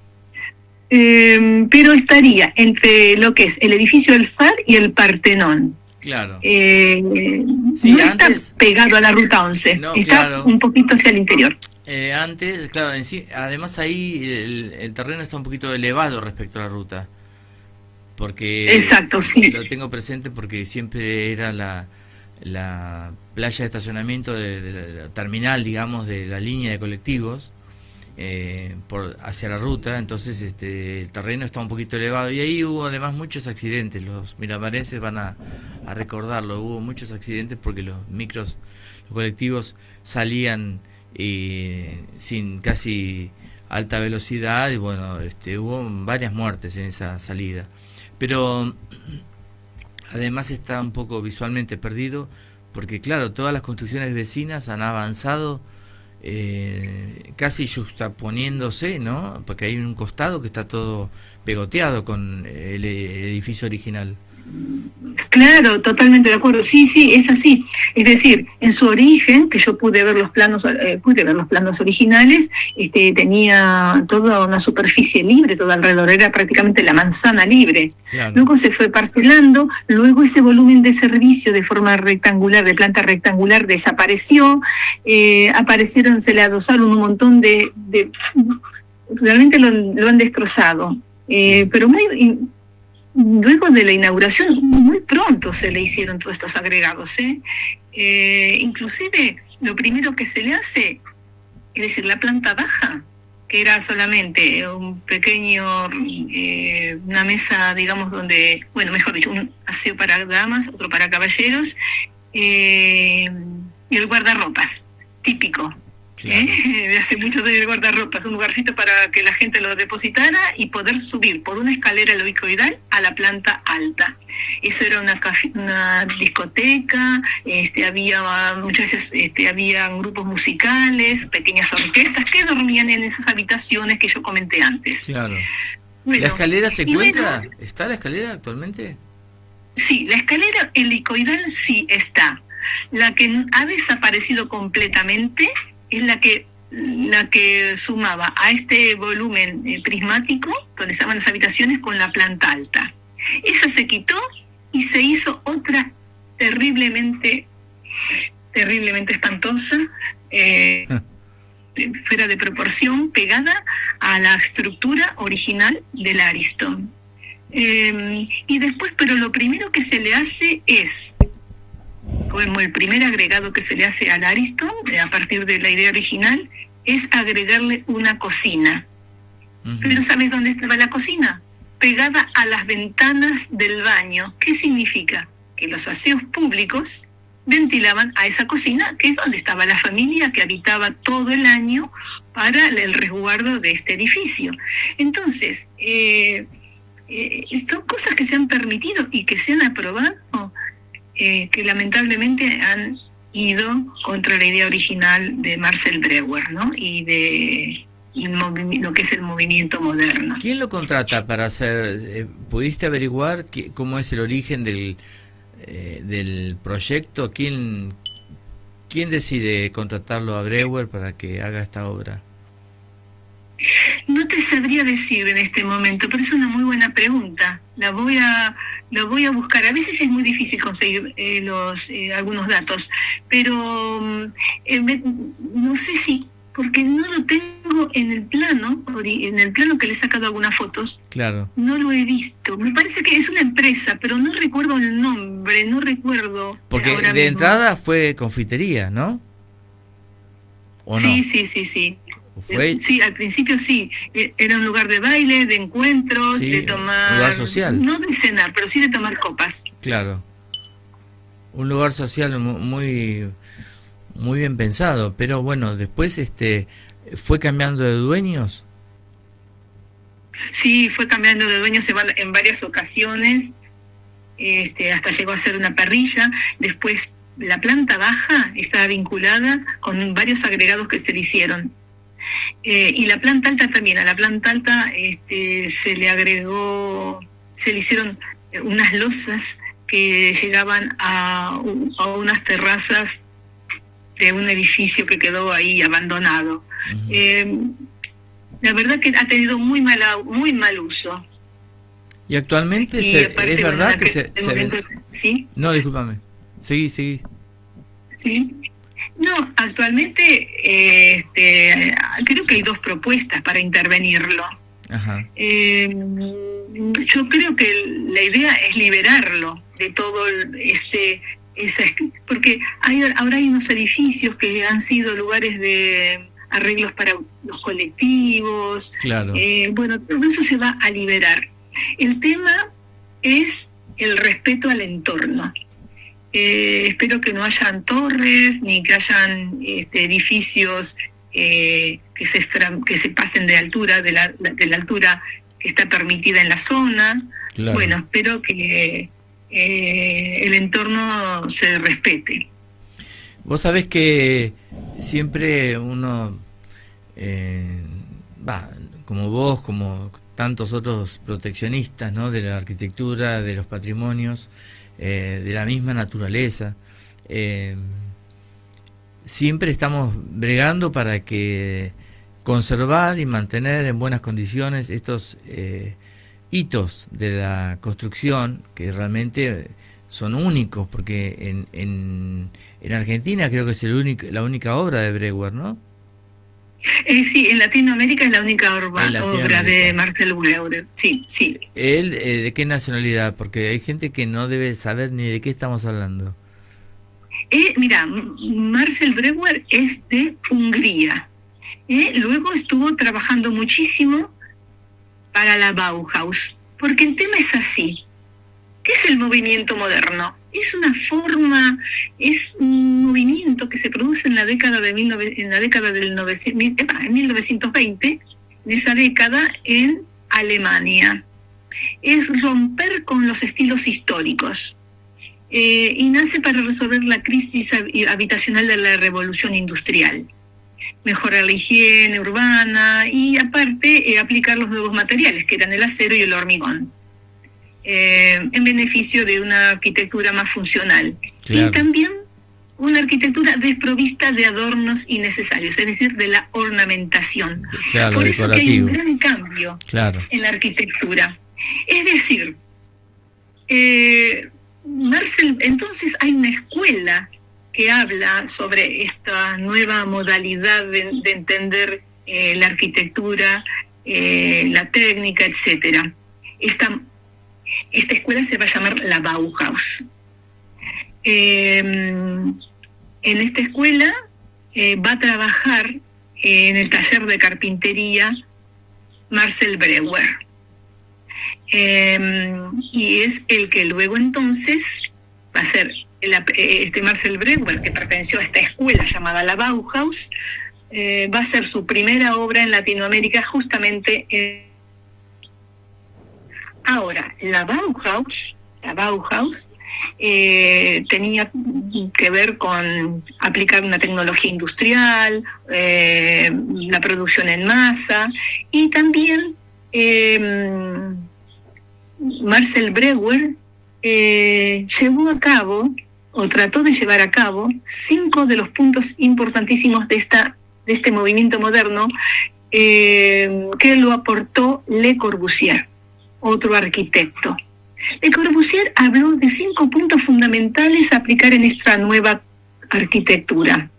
pero estaría entre lo que es el edificio del Far y el Partenón.
Claro.
No está pegado a la ruta 11, no, está un poquito hacia el interior.
Antes, claro, además ahí el terreno está un poquito elevado respecto a la ruta. Porque
exacto, sí.
Lo tengo presente porque siempre era la playa de estacionamiento de la terminal, digamos, de la línea de colectivos hacia la ruta. Entonces el terreno está un poquito elevado y ahí hubo además muchos accidentes. Los miramarenses van a recordarlo, hubo muchos accidentes porque los colectivos salían sin casi alta velocidad y bueno, hubo varias muertes en esa salida. Pero además está un poco visualmente perdido porque claro, todas las construcciones vecinas han avanzado casi juxtaponiéndose, ¿no? Porque hay un costado que está todo pegoteado con el edificio original.
Claro, totalmente de acuerdo. Sí, es así. Es decir, en su origen, que yo pude ver los planos originales, tenía toda una superficie libre, todo alrededor, era prácticamente la manzana libre. Claro. Luego se fue parcelando, luego ese volumen de servicio de forma rectangular, de planta rectangular, desapareció, se le adosaron un montón de realmente lo han destrozado. Pero luego de la inauguración, muy pronto se le hicieron todos estos agregados. Inclusive, lo primero que se le hace, es decir, la planta baja, que era solamente un pequeño, una mesa, digamos, donde, bueno, mejor dicho, un aseo para damas, otro para caballeros, y el guardarropas, típico. Claro. De hace muchos años, el guardarropas, un lugarcito para que la gente lo depositara y poder subir por una escalera helicoidal a la planta alta. Eso era una discoteca, había muchas veces habían grupos musicales, pequeñas orquestas que dormían en esas habitaciones que yo comenté antes.
Claro. Bueno, ¿la escalera se encuentra? Bueno, ¿está la escalera actualmente?
Sí, la escalera helicoidal sí está. La que ha desaparecido completamente es la que sumaba a este volumen prismático, donde estaban las habitaciones, con la planta alta. Esa se quitó y se hizo otra terriblemente espantosa, fuera de proporción, pegada a la estructura original del Ariston. Y después, pero lo primero que se le hace es, como el primer agregado que se le hace al Ariston, a partir de la idea original, es agregarle una cocina. Uh-huh. Pero ¿sabes dónde estaba la cocina? Pegada a las ventanas del baño. ¿Qué significa? Que los aseos públicos ventilaban a esa cocina, que es donde estaba la familia que habitaba todo el año para el resguardo de este edificio. Entonces, son cosas que se han permitido y que se han aprobado, que lamentablemente han ido contra la idea original de Marcel Breuer, ¿no? Y de lo que es el movimiento moderno.
¿Quién lo contrata para hacer? ¿Pudiste averiguar cómo es el origen del proyecto? ¿Quién decide contratarlo a Breuer para que haga esta obra?
No te sabría decir en este momento, pero es una muy buena pregunta. La voy a buscar. A veces es muy difícil conseguir algunos datos, pero no sé si, porque no lo tengo en el plano que le he sacado algunas fotos.
Claro.
No lo he visto. Me parece que es una empresa, pero no recuerdo el nombre, no recuerdo.
Porque de entrada fue confitería, ¿no? ¿O no?
Sí.
¿Fue?
Sí, al principio sí. Era un lugar de baile, de encuentros,
Sí,
de tomar...
un lugar social.
No de cenar, pero sí de tomar copas.
Claro. Un lugar social muy muy bien pensado, pero bueno, después fue cambiando de dueños.
Sí, fue cambiando de dueños en varias ocasiones, hasta llegó a ser una parrilla. Después la planta baja estaba vinculada con varios agregados que se le hicieron. Y la planta alta también. A la planta alta se le hicieron unas losas que llegaban a unas terrazas de un edificio que quedó ahí abandonado. Uh-huh. La verdad que ha tenido muy mal uso.
Y actualmente es verdad que se
¿Sí?
No, discúlpame. Seguí.
Sí. No, actualmente creo que hay 2 propuestas para intervenirlo.
Ajá.
Yo creo que la idea es liberarlo de todo porque ahora hay unos edificios que han sido lugares de arreglos para los colectivos.
Claro.
Bueno, todo eso se va a liberar. El tema es el respeto al entorno. Espero que no hayan torres ni que hayan edificios que se pasen de altura, de la altura que está permitida en la zona. Claro. Bueno, espero que el entorno se respete.
Vos sabés que siempre uno, como vos, como tantos otros proteccionistas, ¿no?, de la arquitectura, de los patrimonios, de la misma naturaleza, siempre estamos bregando para que conservar y mantener en buenas condiciones estos hitos de la construcción, que realmente son únicos, porque en Argentina creo que es la única obra de Bregüer, ¿no?
Sí, en Latinoamérica es la única obra de Marcel Bregüer. Sí.
¿Él de qué nacionalidad? Porque hay gente que no debe saber ni de qué estamos hablando.
Mira, Marcel Bregüer es de Hungría. Luego estuvo trabajando muchísimo para la Bauhaus, porque el tema es así. ¿Qué es el movimiento moderno? Es una forma, es un movimiento que se produce en la década del 1920, en esa década en Alemania. Es romper con los estilos históricos. Y nace para resolver la crisis habitacional de la revolución industrial. Mejorar la higiene urbana y aparte aplicar los nuevos materiales, que eran el acero y el hormigón, en beneficio de una arquitectura más funcional. Claro. Y también una arquitectura desprovista de adornos innecesarios, es decir, de la ornamentación.
Claro,
por eso que hay un gran cambio,
claro,
en la arquitectura. Es decir, Marcel, entonces hay una escuela que habla sobre esta nueva modalidad de entender la arquitectura, la técnica, etcétera. Esta escuela se va a llamar la Bauhaus. En esta escuela va a trabajar en el taller de carpintería Marcel Bregüer. Y es el que luego entonces va a ser Marcel Bregüer, que perteneció a esta escuela llamada la Bauhaus, va a ser su primera obra en Latinoamérica justamente. Ahora, la Bauhaus tenía que ver con aplicar una tecnología industrial, la producción en masa, y también Marcel Bregüer llevó a cabo, o trató de llevar a cabo, 5 de los puntos importantísimos de este movimiento moderno, que lo aportó Le Corbusier, otro arquitecto. Le Corbusier habló de 5 puntos fundamentales a aplicar en esta nueva arquitectura.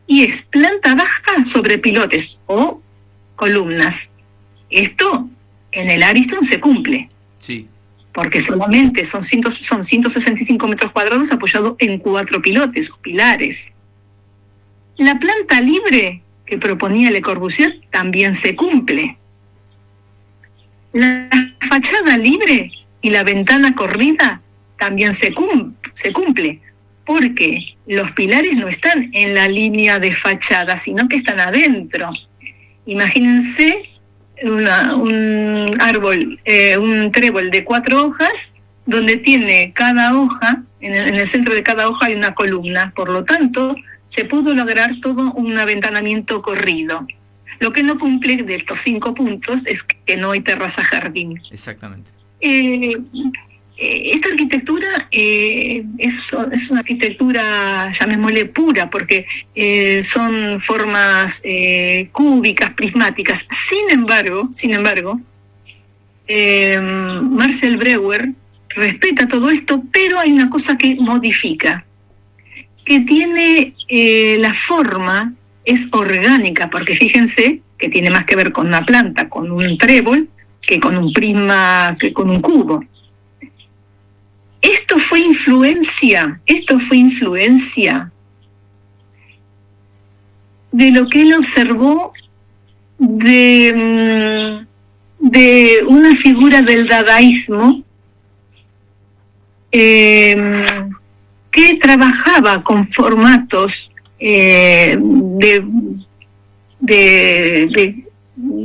Y es planta baja sobre pilotes o columnas. Esto en el Ariston se cumple.
Sí.
Porque solamente son 165 metros cuadrados apoyados en 4 pilotes o pilares. La planta libre que proponía Le Corbusier también se cumple. La fachada libre y la ventana corrida también se cumple, porque los pilares no están en la línea de fachada, sino que están adentro. Imagínense un árbol, un trébol de 4 hojas, donde tiene cada hoja, en el centro de cada hoja hay una columna. Por lo tanto, se pudo lograr todo un aventanamiento corrido. Lo que no cumple de estos 5 puntos es que no hay terraza jardín.
Exactamente.
Esta arquitectura es una arquitectura, llamémosle pura, porque son formas cúbicas, prismáticas. Sin embargo, Marcel Breuer respeta todo esto, pero hay una cosa que modifica, que tiene la forma, es orgánica, porque fíjense que tiene más que ver con una planta, con un trébol, que con un prisma, que con un cubo. Esto fue influencia de lo que él observó de una figura del dadaísmo que trabajaba con formatos de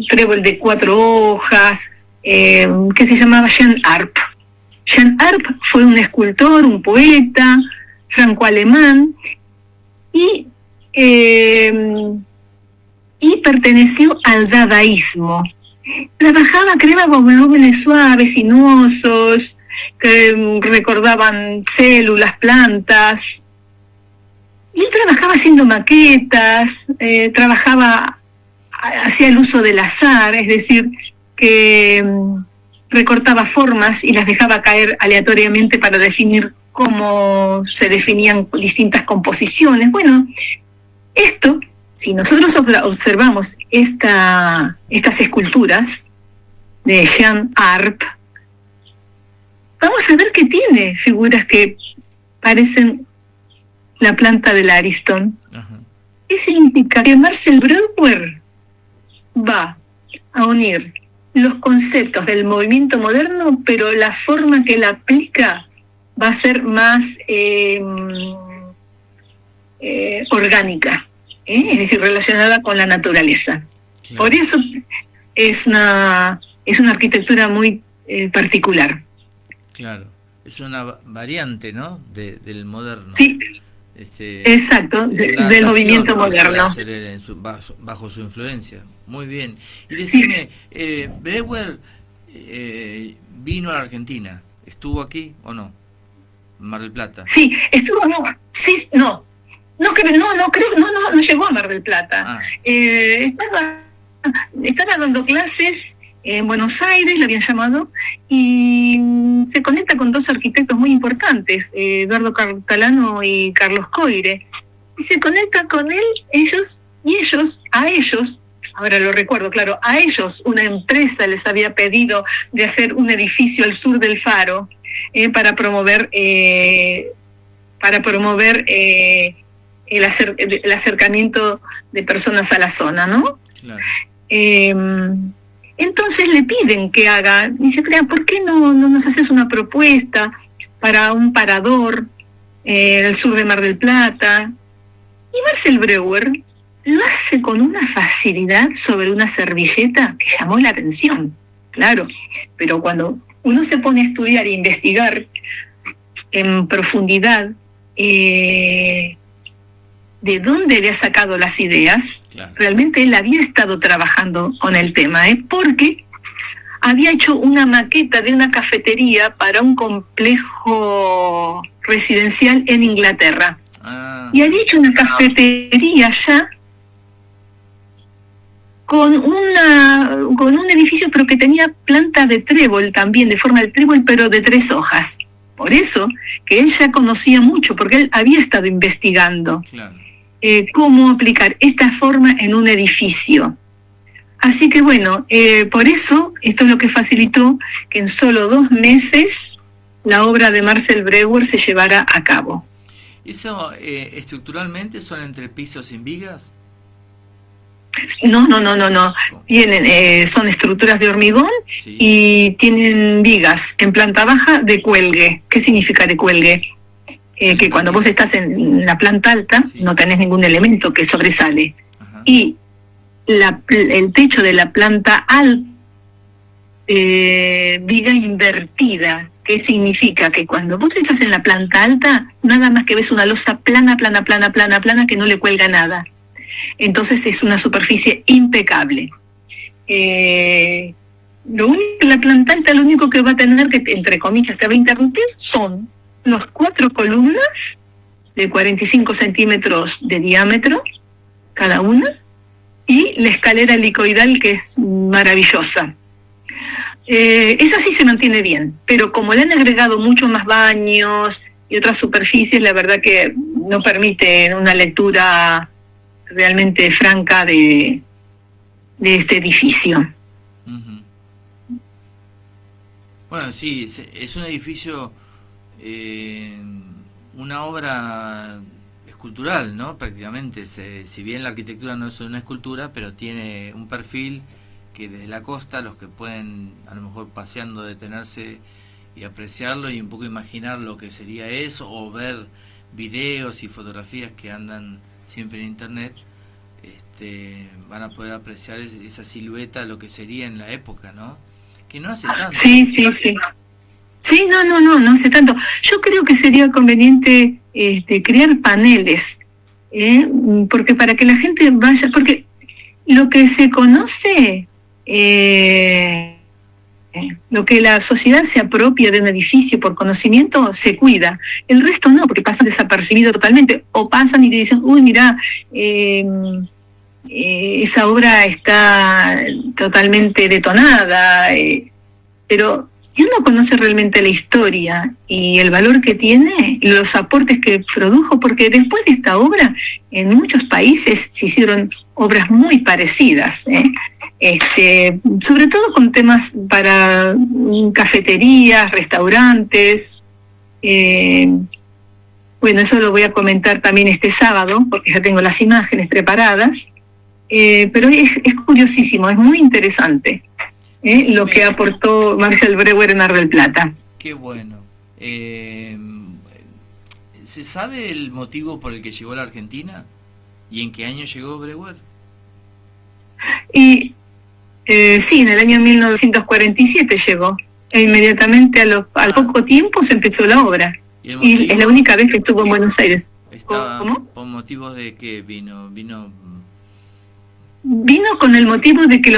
trébol de 4 hojas, que se llamaba Jean Arp. Jean Arp fue un escultor, un poeta franco-alemán y perteneció al dadaísmo. Trabajaba, creaba volúmenes suaves, sinuosos, que recordaban células, plantas. Y él trabajaba haciendo maquetas, hacía el uso del azar, es decir, que recortaba formas y las dejaba caer aleatoriamente para definir cómo se definían distintas composiciones. Bueno, esto, si nosotros observamos estas esculturas de Jean Arp, vamos a ver que tiene figuras que parecen la planta del Ariston.
Ajá.
Eso significa que Marcel Breuer va a unir los conceptos del movimiento moderno, pero la forma que la aplica va a ser más orgánica, es decir, relacionada con la naturaleza. Claro. Por eso es una arquitectura muy particular.
Claro, es una variante, ¿no?, del moderno.
Sí. Exacto, del movimiento moderno.
Bajo su influencia. Muy bien. Y decime, sí. Breuer vino a la Argentina. ¿Estuvo aquí o no? En Mar del Plata.
Sí, estuvo, no llegó a Mar del Plata. Estaba dando clases en Buenos Aires, le habían llamado, y se conecta con 2 arquitectos muy importantes, Eduardo Calano y Carlos Coire, y se conecta con él, a ellos, ahora lo recuerdo, claro, a ellos una empresa les había pedido de hacer un edificio al sur del Faro, para promover el acercamiento de personas a la zona, ¿no? Claro. Entonces le piden que haga, dice, ¿por qué no nos haces una propuesta para un parador al sur de Mar del Plata? Y Marcel Breuer lo hace con una facilidad sobre una servilleta que llamó la atención, claro, pero cuando uno se pone a estudiar e investigar en profundidad de dónde había sacado las ideas, claro. Realmente él había estado trabajando con el tema, porque había hecho una maqueta de una cafetería para un complejo residencial en Inglaterra. Y había hecho una cafetería allá con un edificio, pero que tenía planta de trébol también, de forma de trébol, pero de 3 hojas. Por eso que él ya conocía mucho, porque él había estado investigando cómo aplicar esta forma en un edificio. Así que bueno, por eso esto es lo que facilitó que en solo 2 meses la obra de Marcel Breuer se llevara a cabo.
¿Eso estructuralmente son entrepisos sin vigas?
No. Tienen, son estructuras de hormigón, sí, y tienen vigas en planta baja de cuelgue. ¿Qué significa de cuelgue? Que cuando vos estás en la planta alta, sí, no tenés ningún elemento que sobresale. Ajá. Y el techo de la planta alta, viga invertida. ¿Qué significa? Que cuando vos estás en la planta alta, nada más que ves una losa plana, que no le cuelga nada. Entonces es una superficie impecable. La planta alta lo único que va a tener que, entre comillas, te va a interrumpir son los 4 columnas de 45 centímetros de diámetro cada una y la escalera helicoidal, que es maravillosa. Esa sí se mantiene bien, pero como le han agregado muchos más baños y otras superficies, la verdad que no permite una lectura realmente franca de este edificio.
Uh-huh. Bueno, sí, es un edificio, una obra escultural, ¿no? Prácticamente, si bien la arquitectura no es una escultura, pero tiene un perfil que desde la costa, los que pueden a lo mejor paseando detenerse y apreciarlo y un poco imaginar lo que sería eso, o ver videos y fotografías que andan siempre en internet, van a poder apreciar esa silueta, lo que sería en la época, ¿no? Que no hace tanto.
Sí. Sí, no hace tanto. Yo creo que sería conveniente crear paneles, porque para que la gente vaya, porque lo que se conoce, lo que la sociedad se apropia de un edificio por conocimiento, se cuida. El resto no, porque pasan desapercibido totalmente, o pasan y te dicen, uy, mirá, esa obra está totalmente detonada, pero si uno conoce realmente la historia y el valor que tiene, los aportes que produjo, porque después de esta obra, en muchos países se hicieron obras muy parecidas, sobre todo con temas para cafeterías, restaurantes. Bueno, eso lo voy a comentar también este sábado, porque ya tengo las imágenes preparadas, pero es curiosísimo, es muy interesante. Lo que aportó Marcel Breuer en Mar del Plata.
Qué bueno. ¿Se sabe el motivo por el que llegó a la Argentina? ¿Y en qué año llegó Breuer?
Sí, en el año 1947 llegó. E inmediatamente al poco tiempo se empezó la obra. Y es la única vez que estuvo en Buenos Aires.
¿Cómo? ¿Por motivos de qué vino?
Vino con el motivo de que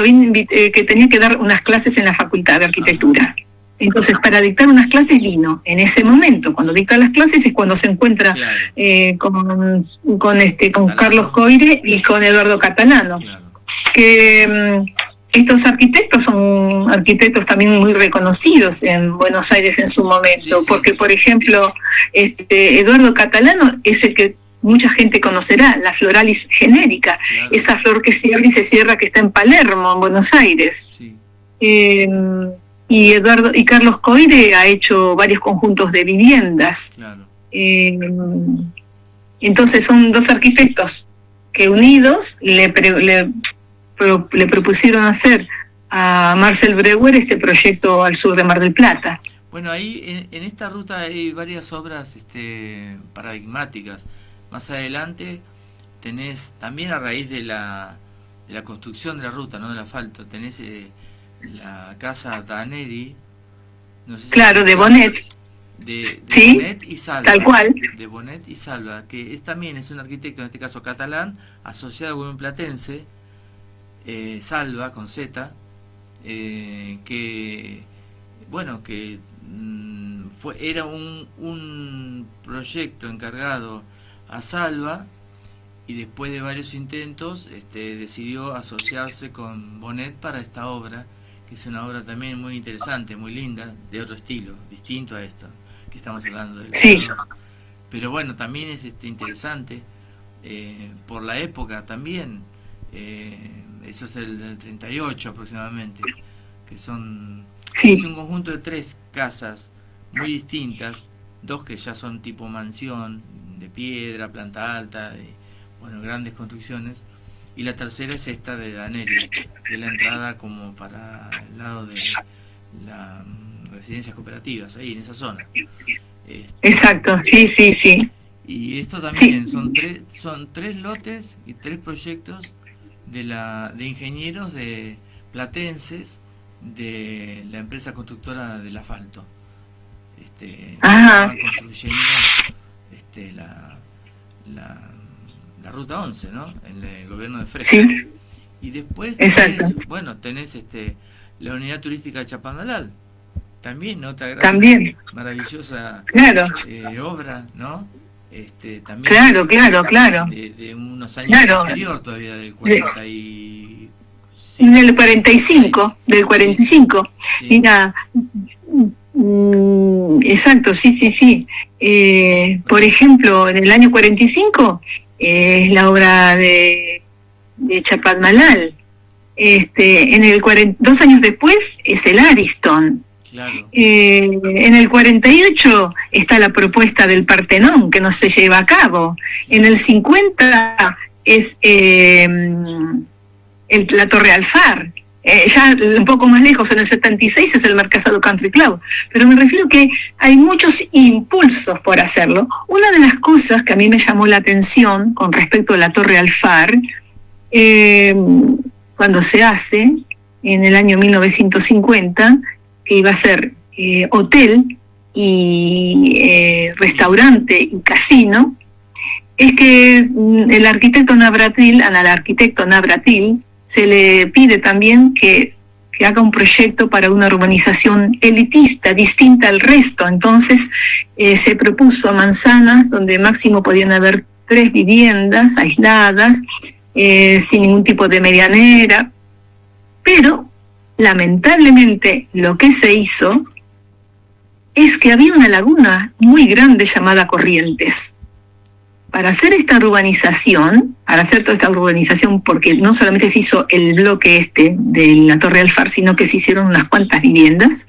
que tenía que dar unas clases en la Facultad de Arquitectura. Entonces, para dictar unas clases vino. En ese momento, cuando dicta las clases, es cuando se encuentra con Carlos Coire y con Eduardo Catalano. Claro. Que estos arquitectos son arquitectos también muy reconocidos en Buenos Aires en su momento, porque, por ejemplo, Eduardo Catalano es el que mucha gente conocerá, la floralis genérica, claro, esa flor que se abre y se cierra, que está en Palermo, en Buenos Aires. Sí. Y Carlos Coire ha hecho varios conjuntos de viviendas. Claro. Entonces son 2 arquitectos que unidos le propusieron hacer a Marcel Breuer este proyecto al sur de Mar del Plata.
Bueno, ahí en esta ruta hay varias obras paradigmáticas. Más adelante tenés, también a raíz de la construcción de la ruta, no del asfalto, tenés la casa Daneri, no sé si
claro, de Bonet.
De
¿sí?
Bonet y Salva.
Tal cual.
De Bonet y Salva, que también es un arquitecto, en este caso catalán, asociado con un platense, Salva, con Z, que, bueno, que era un proyecto encargado a Salva, y después de varios intentos decidió asociarse con Bonet para esta obra, que es una obra también muy interesante, muy linda, de otro estilo, distinto a esto que estamos hablando del
Sí.
pero bueno, también es interesante por la época también, eso es el 38 aproximadamente, que son
Sí.
es un conjunto de 3 casas muy distintas, 2 que ya son tipo mansión, de piedra, planta alta, bueno, grandes construcciones, y la tercera es esta de Danelli, que es la entrada como para el lado de las residencias cooperativas, ahí en esa zona.
Exacto, sí.
Y esto también
Sí.
son 3 lotes y 3 proyectos de ingenieros de platenses de la empresa constructora del asfalto.
Ajá.
Estaban construyendo la ruta 11, ¿no? En el gobierno de Fresco.
Sí.
Y después
Exacto.
tenés la unidad turística de Chapandalal, también otra gran,
También.
maravillosa
Claro.
obra, ¿no? También
Claro.
de unos años
Claro.
anterior todavía, del 45.
Del 45, del 45.
Sí.
Mira, exacto, sí. Por ejemplo, en el año 45 es la obra de Chapadmalal. En el 2 años después es el Ariston.
Claro.
En el 48 está la propuesta del Partenón, que no se lleva a cabo. En el 50 es la Torre Alfar. Ya un poco más lejos, en el 76 es el Mercasado Country Club. Pero me refiero que hay muchos impulsos por hacerlo. Una de las cosas que a mí me llamó la atención con respecto a la Torre Alfar, cuando se hace, en el año 1950, que iba a ser hotel y restaurante y casino, es que al arquitecto Navratil se le pide también que haga un proyecto para una urbanización elitista, distinta al resto. Entonces se propuso manzanas donde máximo podían haber 3 viviendas aisladas, sin ningún tipo de medianera, pero lamentablemente lo que se hizo es que había una laguna muy grande llamada Corrientes. Para hacer toda esta urbanización, porque no solamente se hizo el bloque de la Torre Alfar, sino que se hicieron unas cuantas viviendas,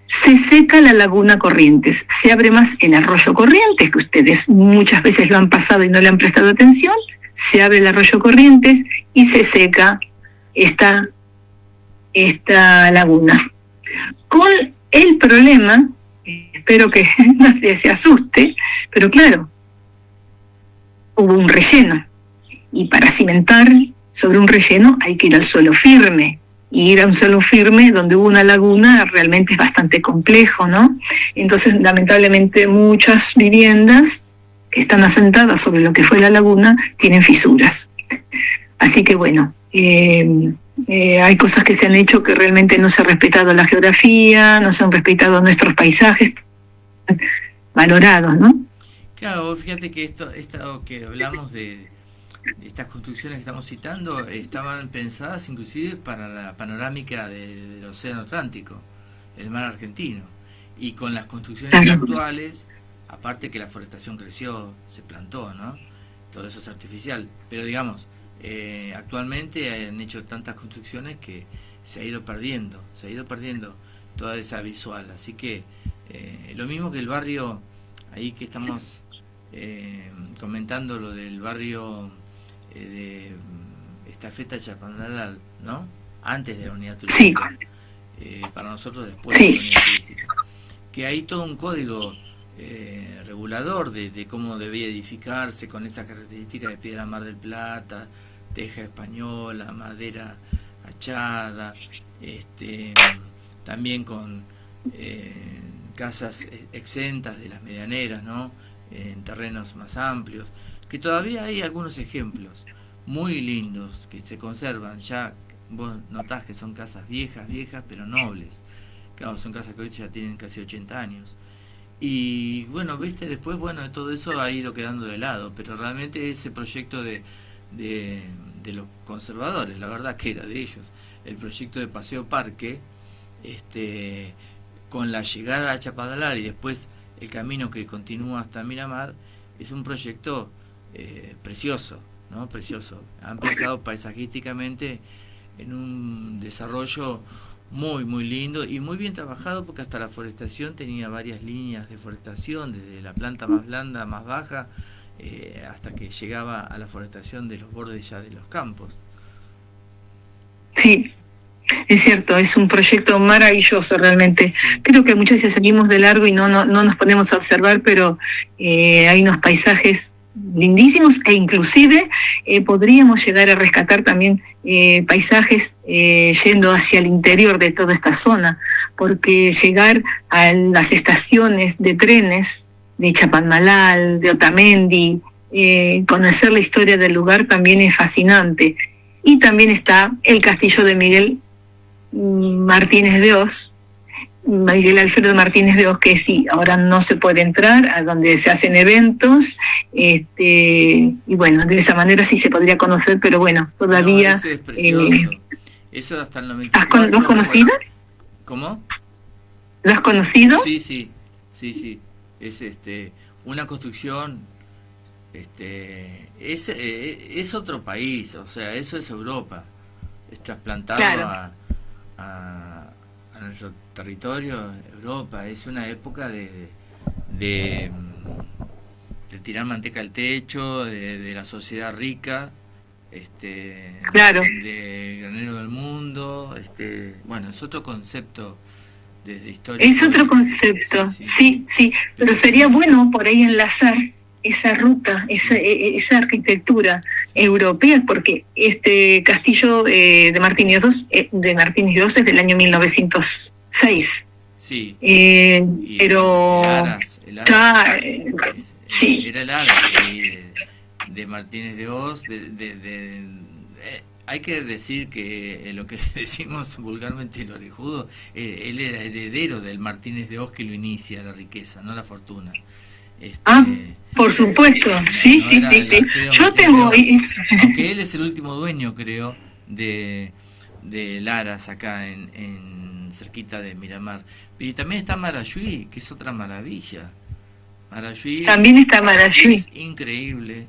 se seca la laguna Corrientes, se abre más el arroyo Corrientes, que ustedes muchas veces lo han pasado y no le han prestado atención, se abre el arroyo Corrientes y se seca esta laguna. Con el problema, espero que nadie se asuste, pero claro, hubo un relleno, y para cimentar sobre un relleno hay que ir al suelo firme, y ir a un suelo firme donde hubo una laguna realmente es bastante complejo, ¿no? Entonces, lamentablemente, muchas viviendas que están asentadas sobre lo que fue la laguna tienen fisuras. Así que bueno, hay cosas que se han hecho que realmente no se ha respetado la geografía, no se han respetado nuestros paisajes valorados, ¿no?
Claro, fíjate que esto que hablamos de estas construcciones que estamos citando estaban pensadas inclusive para la panorámica del Océano Atlántico, el mar argentino, y con las construcciones actuales, aparte que la forestación creció, se plantó, ¿no? Todo eso es artificial, pero digamos, actualmente han hecho tantas construcciones que se ha ido perdiendo toda esa visual, así que lo mismo que el barrio ahí que estamos comentando, lo del barrio de Estafeta Chapandalal, ¿no? Antes de la unidad turística, para nosotros después de la unidad turística, que hay todo un código regulador de cómo debía edificarse con esas características de piedra Mar del Plata, teja española, madera achada, también con casas exentas de las medianeras, ¿no? En terrenos más amplios, que todavía hay algunos ejemplos muy lindos que se conservan. Ya vos notás que son casas viejas, pero nobles. Claro, son casas que hoy ya tienen casi 80 años. Y bueno, viste, después, bueno, todo eso ha ido quedando de lado, pero realmente ese proyecto de los conservadores, la verdad que era de ellos, el proyecto de Paseo Parque, con la llegada a Chapadmalal y después el camino que continúa hasta Miramar, es un proyecto precioso, ¿no? Precioso. Han pensado paisajísticamente en un desarrollo muy muy lindo y muy bien trabajado, porque hasta la forestación tenía varias líneas de forestación, desde la planta más blanda, más baja, hasta que llegaba a la forestación de los bordes ya de los campos.
Sí, es cierto, es un proyecto maravilloso realmente.
Sí.
Creo que muchas veces seguimos de largo y no nos ponemos a observar, pero hay unos paisajes lindísimos, e inclusive podríamos llegar a rescatar también paisajes yendo hacia el interior de toda esta zona, porque llegar a las estaciones de trenes de Chapadmalal, de Otamendi, conocer la historia del lugar también es fascinante. Y también está el castillo de Miguel Martínez de Hoz, Miguel Alfredo Martínez de Hoz, que sí, ahora no se puede entrar, a donde se hacen eventos, y bueno, de esa manera sí se podría conocer, pero bueno, todavía...
No, ese es precioso. Eso hasta el 94...
¿Lo has conocido?
¿Cómo?
¿Lo has conocido?
Sí. Es una construcción, es otro país, o sea, eso es Europa. Es trasplantado
Claro.
a nuestro territorio, Europa. Es una época de tirar manteca al techo, de la sociedad rica,
Claro.
de granero del mundo, bueno, es otro concepto desde historia.
Es otro concepto, sí, pero sería bueno por ahí enlazar esa ruta, esa arquitectura europea, porque este castillo de Martínez de Hoz es del año 1906.
Sí.
Pero
el Aras,
sí.
era el Aras de Martínez de Hoz. Hay que decir que lo que decimos vulgarmente el orejudo, él era heredero del Martínez de Hoz que lo inicia la riqueza, no la fortuna.
Por supuesto, sí. Yo tengo...
Aunque él es el último dueño, creo, de Aras acá en cerquita de Miramar. Y también está Marayuí, que es otra maravilla. Marayuí
también está Marayuí.
Es increíble.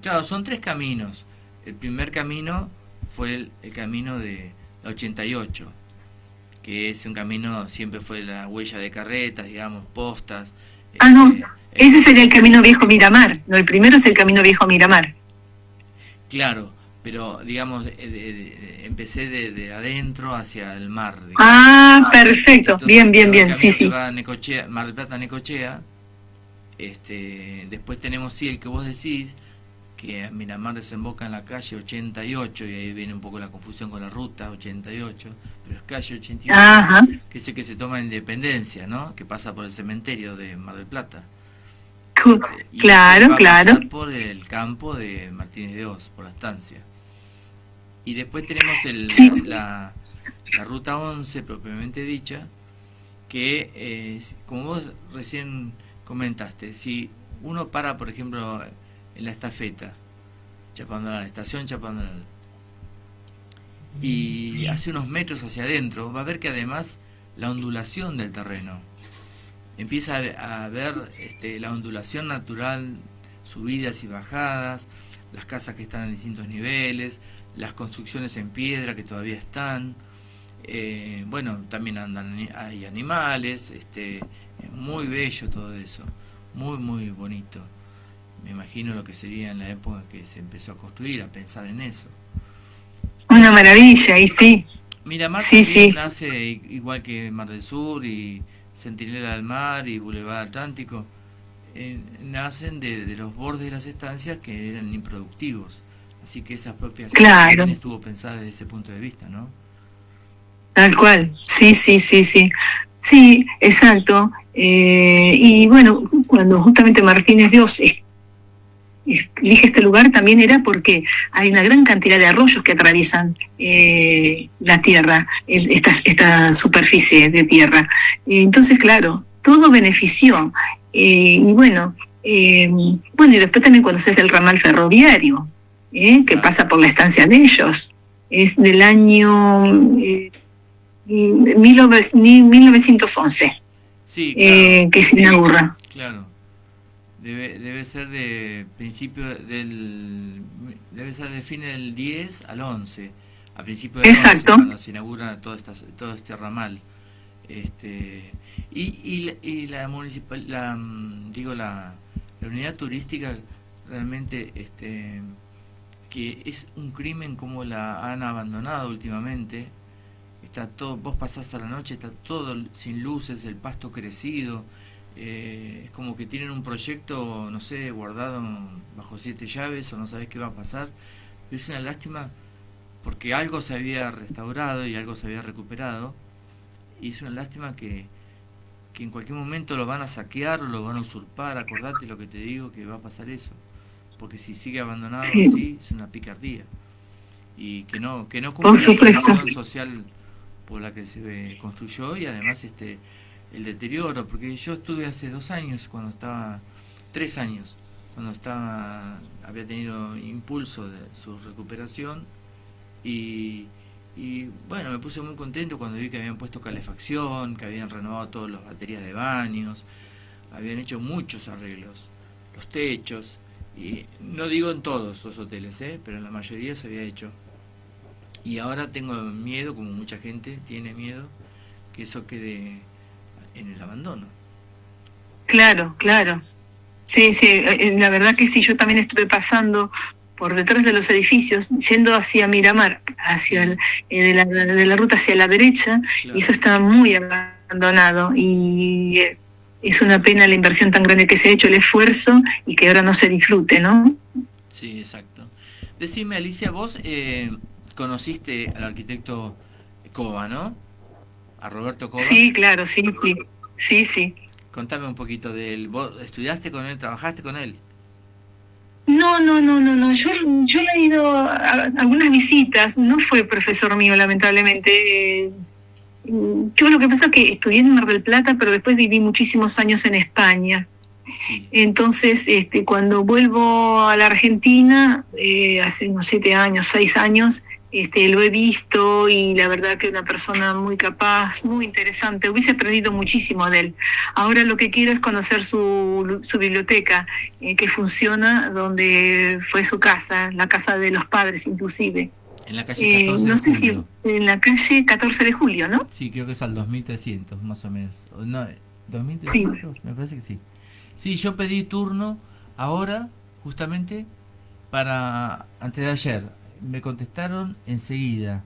Claro, son 3 caminos. El primer camino fue el camino de la 88, que es un camino, siempre fue la huella de carretas, digamos, postas.
No, ese sería el camino viejo Miramar. No, el primero es el camino viejo Miramar.
Claro, pero digamos, empecé de adentro hacia el mar. Digamos.
Perfecto.
Entonces,
bien, sí.
Va a Necochea, Mar del Plata, Necochea. Después tenemos, el que vos decís, que Miramar desemboca en la calle 88, y ahí viene un poco la confusión con la ruta 88, pero es calle 88,
Ajá.
que es el que se toma Independencia, ¿no? Que pasa por el cementerio de Mar del Plata. Y
Claro.
pasar por el campo de Martínez de Hoz, por la estancia. Y después tenemos la ruta 11 propiamente dicha, que como vos recién comentaste, si uno para, por ejemplo, en la estafeta Chapadmalal, estación Chapadmalal, y hace unos metros hacia adentro, va a ver que además la ondulación del terreno, empieza a ver la ondulación natural, subidas y bajadas, las casas que están en distintos niveles, las construcciones en piedra que todavía están, bueno, también hay animales, es muy bello todo eso, muy muy bonito. Me imagino lo que sería en la época que se empezó a construir, a pensar en eso.
Una maravilla, y sí.
Miramar también nace igual que Mar del Sur y Centinela del Mar y Boulevard Atlántico, nacen de los bordes de las estancias que eran improductivos. Así que esas propias también estuvo pensada desde ese punto de vista, ¿no?
Tal cual, sí. Sí, exacto. Y bueno, cuando justamente Martínez de Hoz elige este lugar, también era porque hay una gran cantidad de arroyos que atraviesan la tierra, esta superficie de tierra. Entonces, claro, todo benefició. Y bueno, y después también cuando se hace el ramal ferroviario, que pasa por la estancia de ellos, es del año 1911,
Sí, claro.
que se inaugura.
Claro. Debe ser de principio debe ser de fin del 10 al 11, a principio del 11,
Exacto.
cuando se inaugura todo este ramal. Y la municipal, la unidad turística realmente que es un crimen como la han abandonado últimamente. Está todo, vos pasás a la noche, está todo sin luces, el pasto crecido. Es como que tienen un proyecto, no sé, guardado bajo 7 llaves, o no sabés qué va a pasar. Pero es una lástima porque algo se había restaurado y algo se había recuperado, y es una lástima que en cualquier momento lo van a saquear o lo van a usurpar. Acordate lo que te digo, que va a pasar eso, porque si sigue abandonado así es una picardía, y que no cumple la función social por la que se construyó, y además el deterioro, porque yo estuve hace 2 años, 3 años, cuando había tenido impulso de su recuperación, y bueno, me puse muy contento cuando vi que habían puesto calefacción, que habían renovado todas las baterías de baños, habían hecho muchos arreglos, los techos, y no digo en todos los hoteles, pero en la mayoría se había hecho. Y ahora tengo miedo, como mucha gente tiene miedo, que eso quede en el abandono.
Claro. Sí, la verdad que sí, yo también estuve pasando por detrás de los edificios, yendo hacia Miramar, hacia de la ruta hacia la derecha, claro. Y eso está muy abandonado, y es una pena la inversión tan grande que se ha hecho, el esfuerzo, y que ahora no se disfrute, ¿no?
Sí, exacto. Decime, Alicia, vos conociste al arquitecto Cova, ¿no? A Roberto Cova.
Sí, claro, sí.
Contame un poquito de él. ¿Vos estudiaste con él, trabajaste con él?
No. Yo le he ido a algunas visitas. No fue profesor mío, lamentablemente. Yo lo que pasa es que estudié en Mar del Plata, pero después viví muchísimos años en España. Sí. Entonces, cuando vuelvo a la Argentina, hace unos 6 años, lo he visto, y la verdad que una persona muy capaz, muy interesante. Hubiese aprendido muchísimo de él. Ahora lo que quiero es conocer su biblioteca, que funciona donde fue su casa, la casa de los padres inclusive.
En la calle 14 de julio.
No sé si en la calle 14 de julio, ¿no?
Sí, creo que es al 2300, más o menos. No, 2300, sí. Me parece que sí. Sí, yo pedí turno ahora, justamente, antes de ayer. Me contestaron enseguida,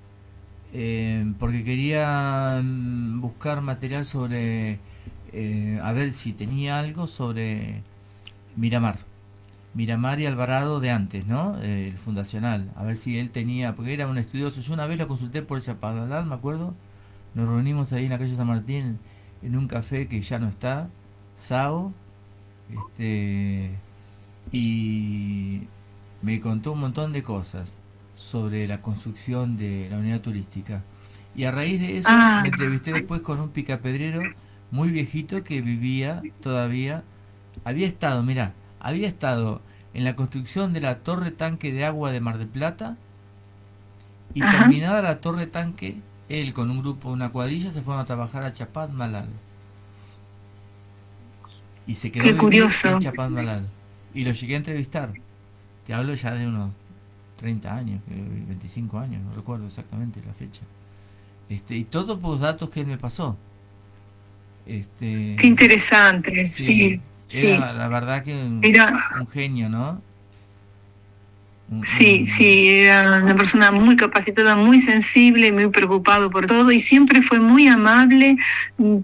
porque querían buscar material sobre, a ver si tenía algo sobre Miramar y Alvarado de antes, ¿no? El fundacional, a ver si él tenía, porque era un estudioso. Yo una vez lo consulté por Chapadmalal, me acuerdo, nos reunimos ahí en la calle San Martín, en un café que ya no está, Sao, y me contó un montón de cosas sobre la construcción de la unidad turística, y a raíz de eso me entrevisté después con un picapedrero muy viejito que vivía todavía, había estado en la construcción de la torre tanque de agua de Mar del Plata, y terminada la torre tanque, él con un grupo, una cuadrilla, se fueron a trabajar a Chapadmalal, y se quedó en Chapadmalal, y lo llegué a entrevistar. Te hablo ya de unos 30 años, 25 años, no recuerdo exactamente la fecha. Y todo por datos que él me pasó.
Qué interesante, sí.
Era la verdad que un genio, ¿no?
Sí, era una persona muy capacitada, muy sensible, muy preocupado por todo, y siempre fue muy amable.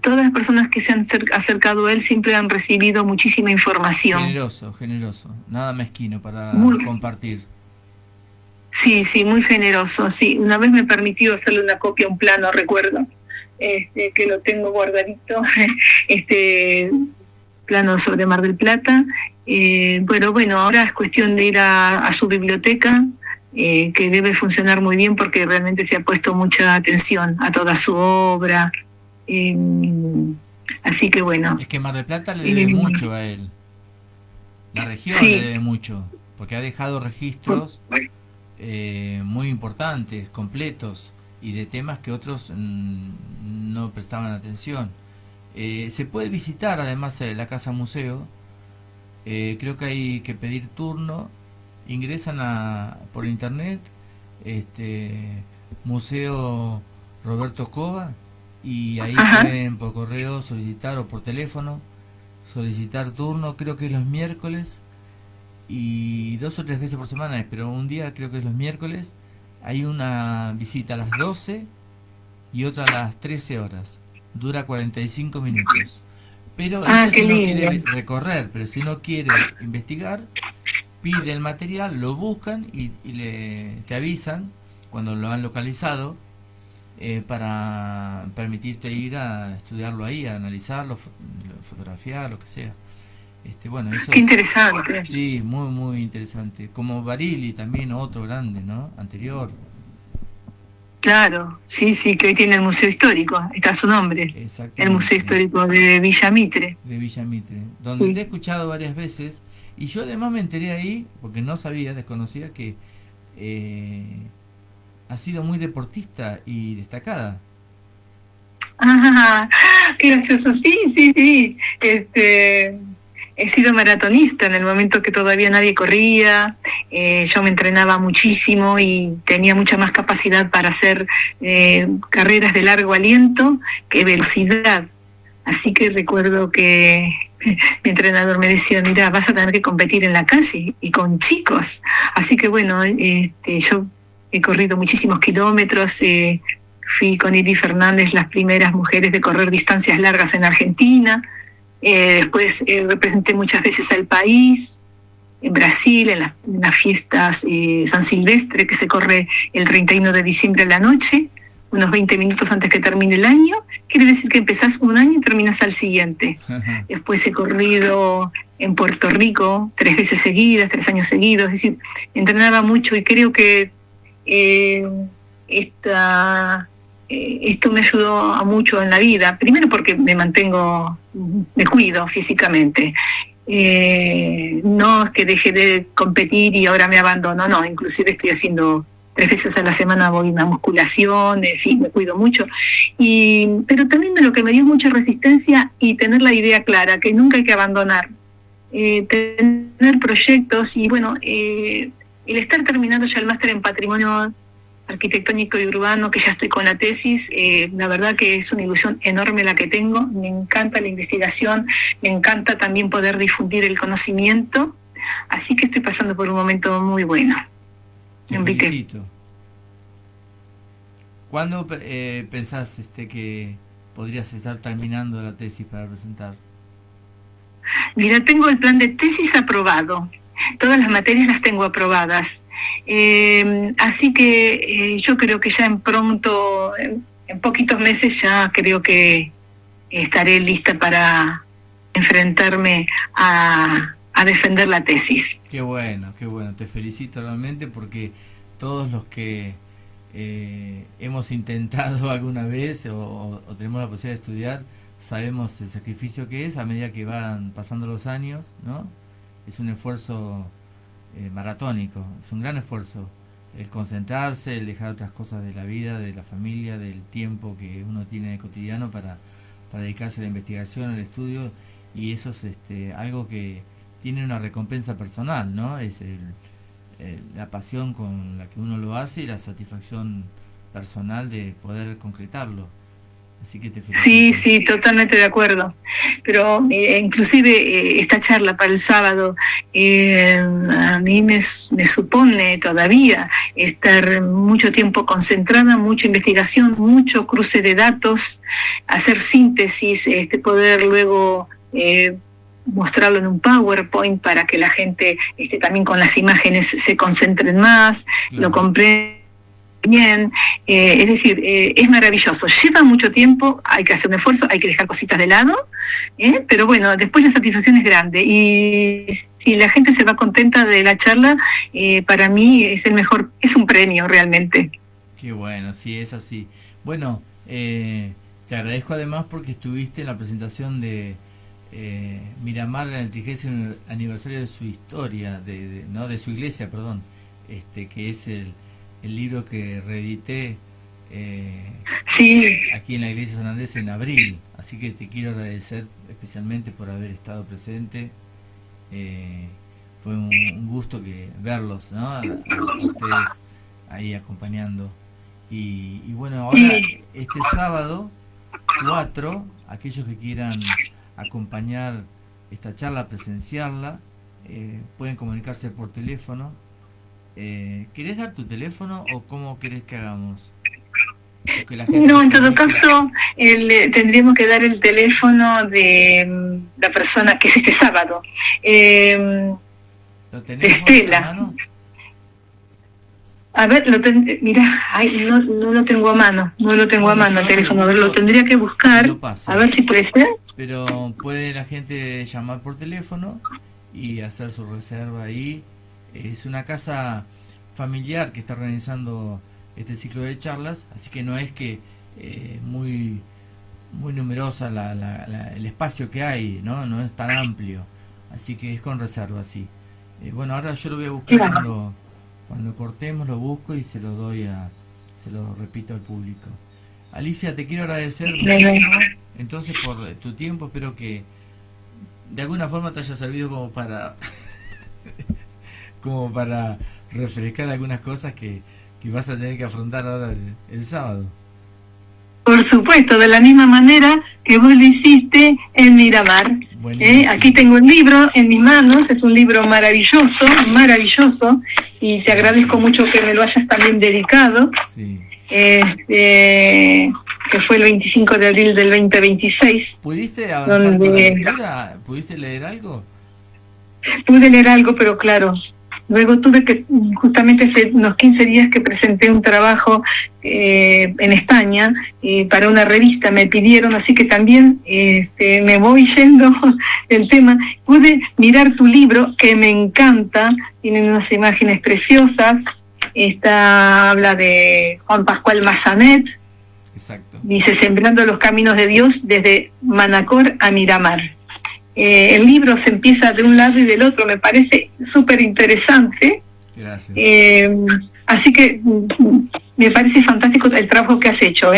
Todas las personas que se han acercado a él siempre han recibido muchísima información.
Generoso, nada mezquino para compartir.
Sí, muy generoso, sí. Una vez me permitió hacerle una copia, un plano, recuerdo, que lo tengo guardadito, plano sobre Mar del Plata. Bueno, ahora es cuestión de ir a su biblioteca, que debe funcionar muy bien porque realmente se ha puesto mucha atención a toda su obra. Así que bueno.
Es que Mar del Plata le debe mucho a él. La región
sí.
le debe mucho, porque ha dejado registros muy importantes, completos, y de temas que otros no prestaban atención. Se puede visitar además la casa museo. Creo que hay que pedir turno. Ingresan por internet, Museo Roberto Cova, y ahí pueden por correo solicitar, o por teléfono solicitar turno. Creo que es los miércoles, y 2 o 3 veces por semana, pero un día creo que es los miércoles. Hay una visita a las 12 y otra a las 13 horas. Dura 45 minutos. Pero eso si no quiere recorrer, pero si no quiere investigar, pide el material, lo buscan y te avisan cuando lo han localizado, para permitirte ir a estudiarlo ahí, a analizarlo, fotografiar, lo que sea. Bueno, eso
qué interesante.
Sí, muy muy interesante. Como Barili también, otro grande, ¿no? Anterior.
Claro, sí, que hoy tiene el Museo Histórico, está su nombre. El Museo Histórico de Villa Mitre.
De Villa Mitre, donde te he escuchado varias veces, y yo además me enteré ahí, porque no sabía, desconocía que ha sido muy deportista y destacada.
Ah, qué gracioso, sí. He sido maratonista en el momento que todavía nadie corría. Yo me entrenaba muchísimo y tenía mucha más capacidad para hacer carreras de largo aliento que velocidad. Así que recuerdo que mi entrenador me decía, mira, vas a tener que competir en la calle y con chicos. Así que bueno, yo he corrido muchísimos kilómetros. Fui con Iri Fernández las primeras mujeres de correr distancias largas en Argentina. Después representé muchas veces al país, en Brasil, en las fiestas San Silvestre, que se corre el 31 de diciembre a la noche, unos 20 minutos antes que termine el año. Quiere decir que empezás un año y terminas al siguiente. Después he corrido en Puerto Rico 3 veces seguidas, 3 años seguidos. Es decir, entrenaba mucho, y creo que esto me ayudó mucho en la vida. Primero porque me cuido físicamente. No es que dejé de competir y ahora me abandono, no, inclusive estoy haciendo 3 veces a la semana, voy a una musculación, en fin, me cuido mucho. Pero también lo que me dio mucha resistencia y tener la idea clara, que nunca hay que abandonar. Tener proyectos y bueno, el estar terminando ya el máster en patrimonio arquitectónico y urbano, que ya estoy con la tesis, la verdad que es una ilusión enorme la que tengo. Me encanta la investigación, me encanta también poder difundir el conocimiento, así que estoy pasando por un momento muy bueno.
Te felicito. ¿Cuándo pensás que podrías estar terminando la tesis para presentar?
Mira, tengo el plan de tesis aprobado. Todas las materias las tengo aprobadas. Así que yo creo que ya en poquitos meses ya creo que estaré lista para enfrentarme a defender la tesis.
Qué bueno, te felicito realmente, porque todos los que hemos intentado alguna vez o tenemos la posibilidad de estudiar, sabemos el sacrificio que es a medida que van pasando los años, ¿no? Es un esfuerzo maratónico, es un gran esfuerzo el concentrarse, el dejar otras cosas de la vida, de la familia, del tiempo que uno tiene de cotidiano para dedicarse a la investigación, al estudio, y eso es algo que tiene una recompensa personal, ¿no? Es la pasión con la que uno lo hace y la satisfacción personal de poder concretarlo. Así que te felicito.
Sí, totalmente de acuerdo. Pero inclusive esta charla para el sábado a mí me supone todavía estar mucho tiempo concentrada, mucha investigación, mucho cruce de datos, hacer síntesis, poder luego mostrarlo en un PowerPoint para que la gente también con las imágenes se concentren más, claro, lo comprenda bien. Es decir, es maravilloso, lleva mucho tiempo, hay que hacer un esfuerzo, hay que dejar cositas de lado, pero bueno, después la satisfacción es grande, y si la gente se va contenta de la charla, para mí es es un premio realmente.
Qué bueno, sí, es así. Bueno, Te agradezco además porque estuviste en la presentación de Miramar en el 30º aniversario de su historia, no de su iglesia, perdón, que es el libro que reedité
Sí,
aquí en la iglesia San Andrés en abril. Así que te quiero agradecer especialmente por haber estado presente. Fue un gusto verlos, ¿no? A ustedes ahí acompañando. Y bueno, ahora
sí.
este sábado 4, aquellos que quieran acompañar esta charla, presenciarla, pueden comunicarse por teléfono. ¿Querés dar tu teléfono o cómo querés que hagamos? O que la gente
No,
se
en todo
comunique.
caso, tendríamos que dar el teléfono de la persona que es este sábado.
¿Lo tenemos
Estela.
a mano?
A ver, mirá, ay, no lo tengo a mano, no lo tengo a mano el teléfono, a ver, lo tendría que buscar,
Lo paso.
a ver si puede ser.
Pero puede la gente llamar por teléfono y hacer su reserva ahí. Es una casa familiar que está organizando este ciclo de charlas, así que no es que muy numerosa el espacio que hay, no es tan amplio, así que es con reserva, sí. Bueno, ahora yo lo voy a buscar
Claro.
cuando cortemos, lo busco y se lo repito al público. Alicia, te quiero agradecer muchísimo entonces por tu tiempo. Espero que de alguna forma te haya servido como para refrescar algunas cosas que vas a tener que afrontar ahora el sábado.
Por supuesto, de la misma manera que vos lo hiciste en Miramar. Aquí tengo el libro en mis manos, es un libro maravilloso, maravilloso, y te agradezco mucho que me lo hayas también dedicado.
Sí.
Que fue el 25 de abril del 2026.
¿Pudiste avanzar con la lectura? ¿Pudiste leer algo?
Pude leer algo, pero claro, luego tuve que, justamente hace unos 15 días que presenté un trabajo en España para una revista, me pidieron, así que también me voy yendo del tema. Pude mirar tu libro, que me encanta, tienen unas imágenes preciosas. Esta habla de Juan Pascual Massanet.
Exacto.
Dice, sembrando los caminos de Dios desde Manacor a Miramar. El libro se empieza de un lado y del otro, me parece súper interesante.
Gracias.
Así que me parece fantástico el trabajo que has hecho.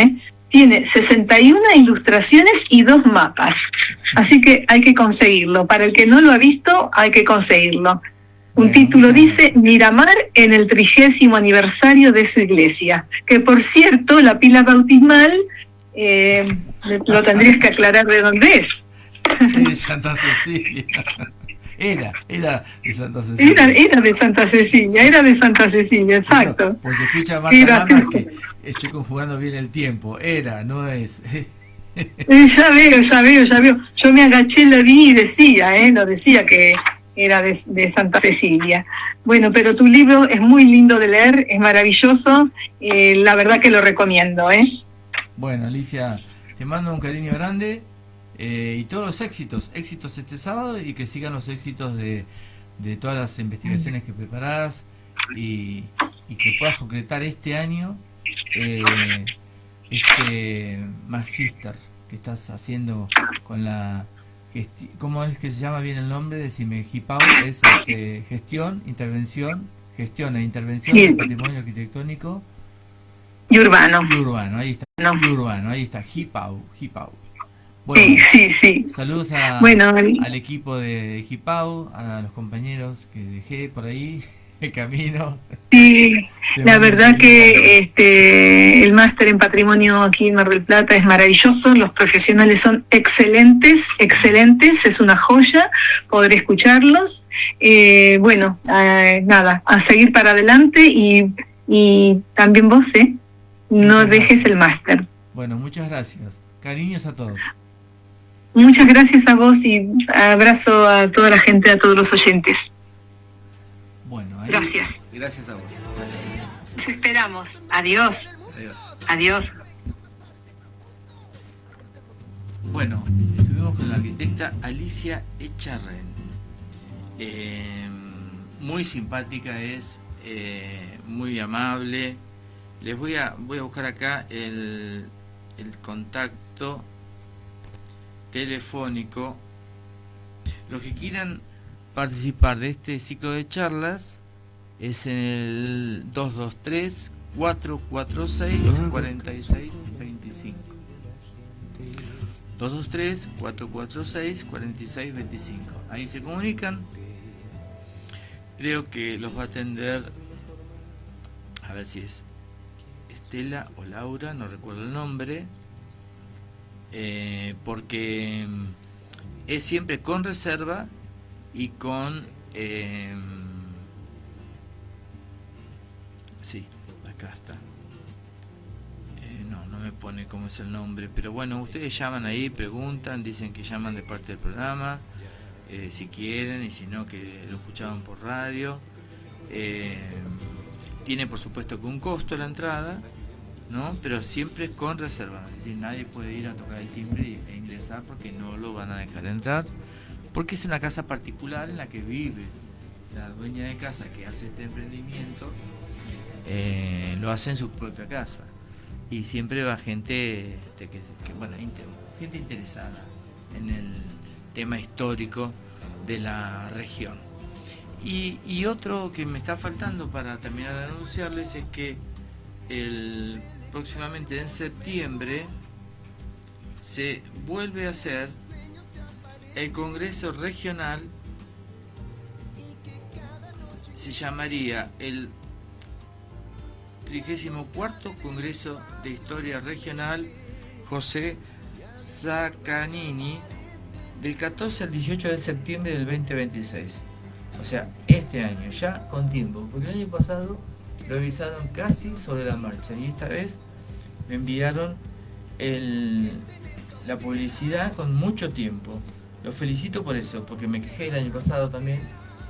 Tiene 61 ilustraciones y 2 mapas. Así que hay que conseguirlo. Para el que no lo ha visto, hay que conseguirlo. Un título dice Miramar en el 30º aniversario de su iglesia. Que por cierto, la pila bautismal, lo tendrías que aclarar de dónde es.
De Santa Cecilia. Era de Santa Cecilia.
Era de Santa Cecilia, exacto.
Pues se escucha Marta Lamas que estoy conjugando bien el tiempo. Era, no es.
Ya veo. Yo me agaché, lo vi y lo decía que era de Santa Cecilia. Bueno, pero tu libro es muy lindo de leer, es maravilloso, la verdad que lo recomiendo.
Bueno, Alicia, te mando un cariño grande y todos los éxitos este sábado, y que sigan los éxitos de todas las investigaciones que preparás y que puedas concretar este año este magíster que estás haciendo con la ¿cómo es que se llama bien el nombre? Decime, GIPAU es gestión e intervención
Sí.
del patrimonio arquitectónico
y urbano.
Ahí está.
No.
Y urbano, ahí está, GIPAU. Bueno,
sí.
Saludos al equipo de GIPAU, a los compañeros que dejé por ahí el camino.
Sí, la verdad que el máster en patrimonio aquí en Mar del Plata es maravilloso, los profesionales son excelentes, es una joya poder escucharlos. Nada, a seguir para adelante y también vos, no dejes el máster.
Bueno, muchas gracias. Cariños a todos.
Muchas gracias a vos y abrazo a toda la gente, a todos los oyentes.
Bueno,
gracias.
Gracias a vos. Gracias.
Nos esperamos. Adiós.
Bueno, estuvimos con la arquitecta Alicia Echarren. Muy simpática es, muy amable. Les voy a buscar acá el contacto contacto telefónico. Los que quieran participar de este ciclo de charlas es en el 223-446-4625. 223-446-4625. Ahí se comunican. Creo que los va a atender, a ver si es Estela o Laura, no recuerdo el nombre, porque es siempre con reserva y con sí, acá está, no me pone cómo es el nombre, pero bueno, ustedes llaman ahí, preguntan, dicen que llaman de parte del programa, si quieren, y si no, que lo escuchaban por radio. Tiene por supuesto que un costo la entrada, ¿no? Pero siempre es con reserva, es decir, nadie puede ir a tocar el timbre e ingresar porque no lo van a dejar entrar, porque es una casa particular en la que vive la dueña de casa que hace este emprendimiento, lo hace en su propia casa, y siempre va gente gente interesada en el tema histórico de la región. Y otro que me está faltando para terminar de anunciarles es que próximamente en septiembre se vuelve a hacer el Congreso Regional. Se llamaría el 34º Congreso de Historia Regional José Sacanini, del 14 al 18 de septiembre del 2026. O sea, este año, ya con tiempo, porque el año pasado lo avisaron casi sobre la marcha, y esta vez me enviaron la publicidad con mucho tiempo. Los felicito por eso, porque me quejé el año pasado también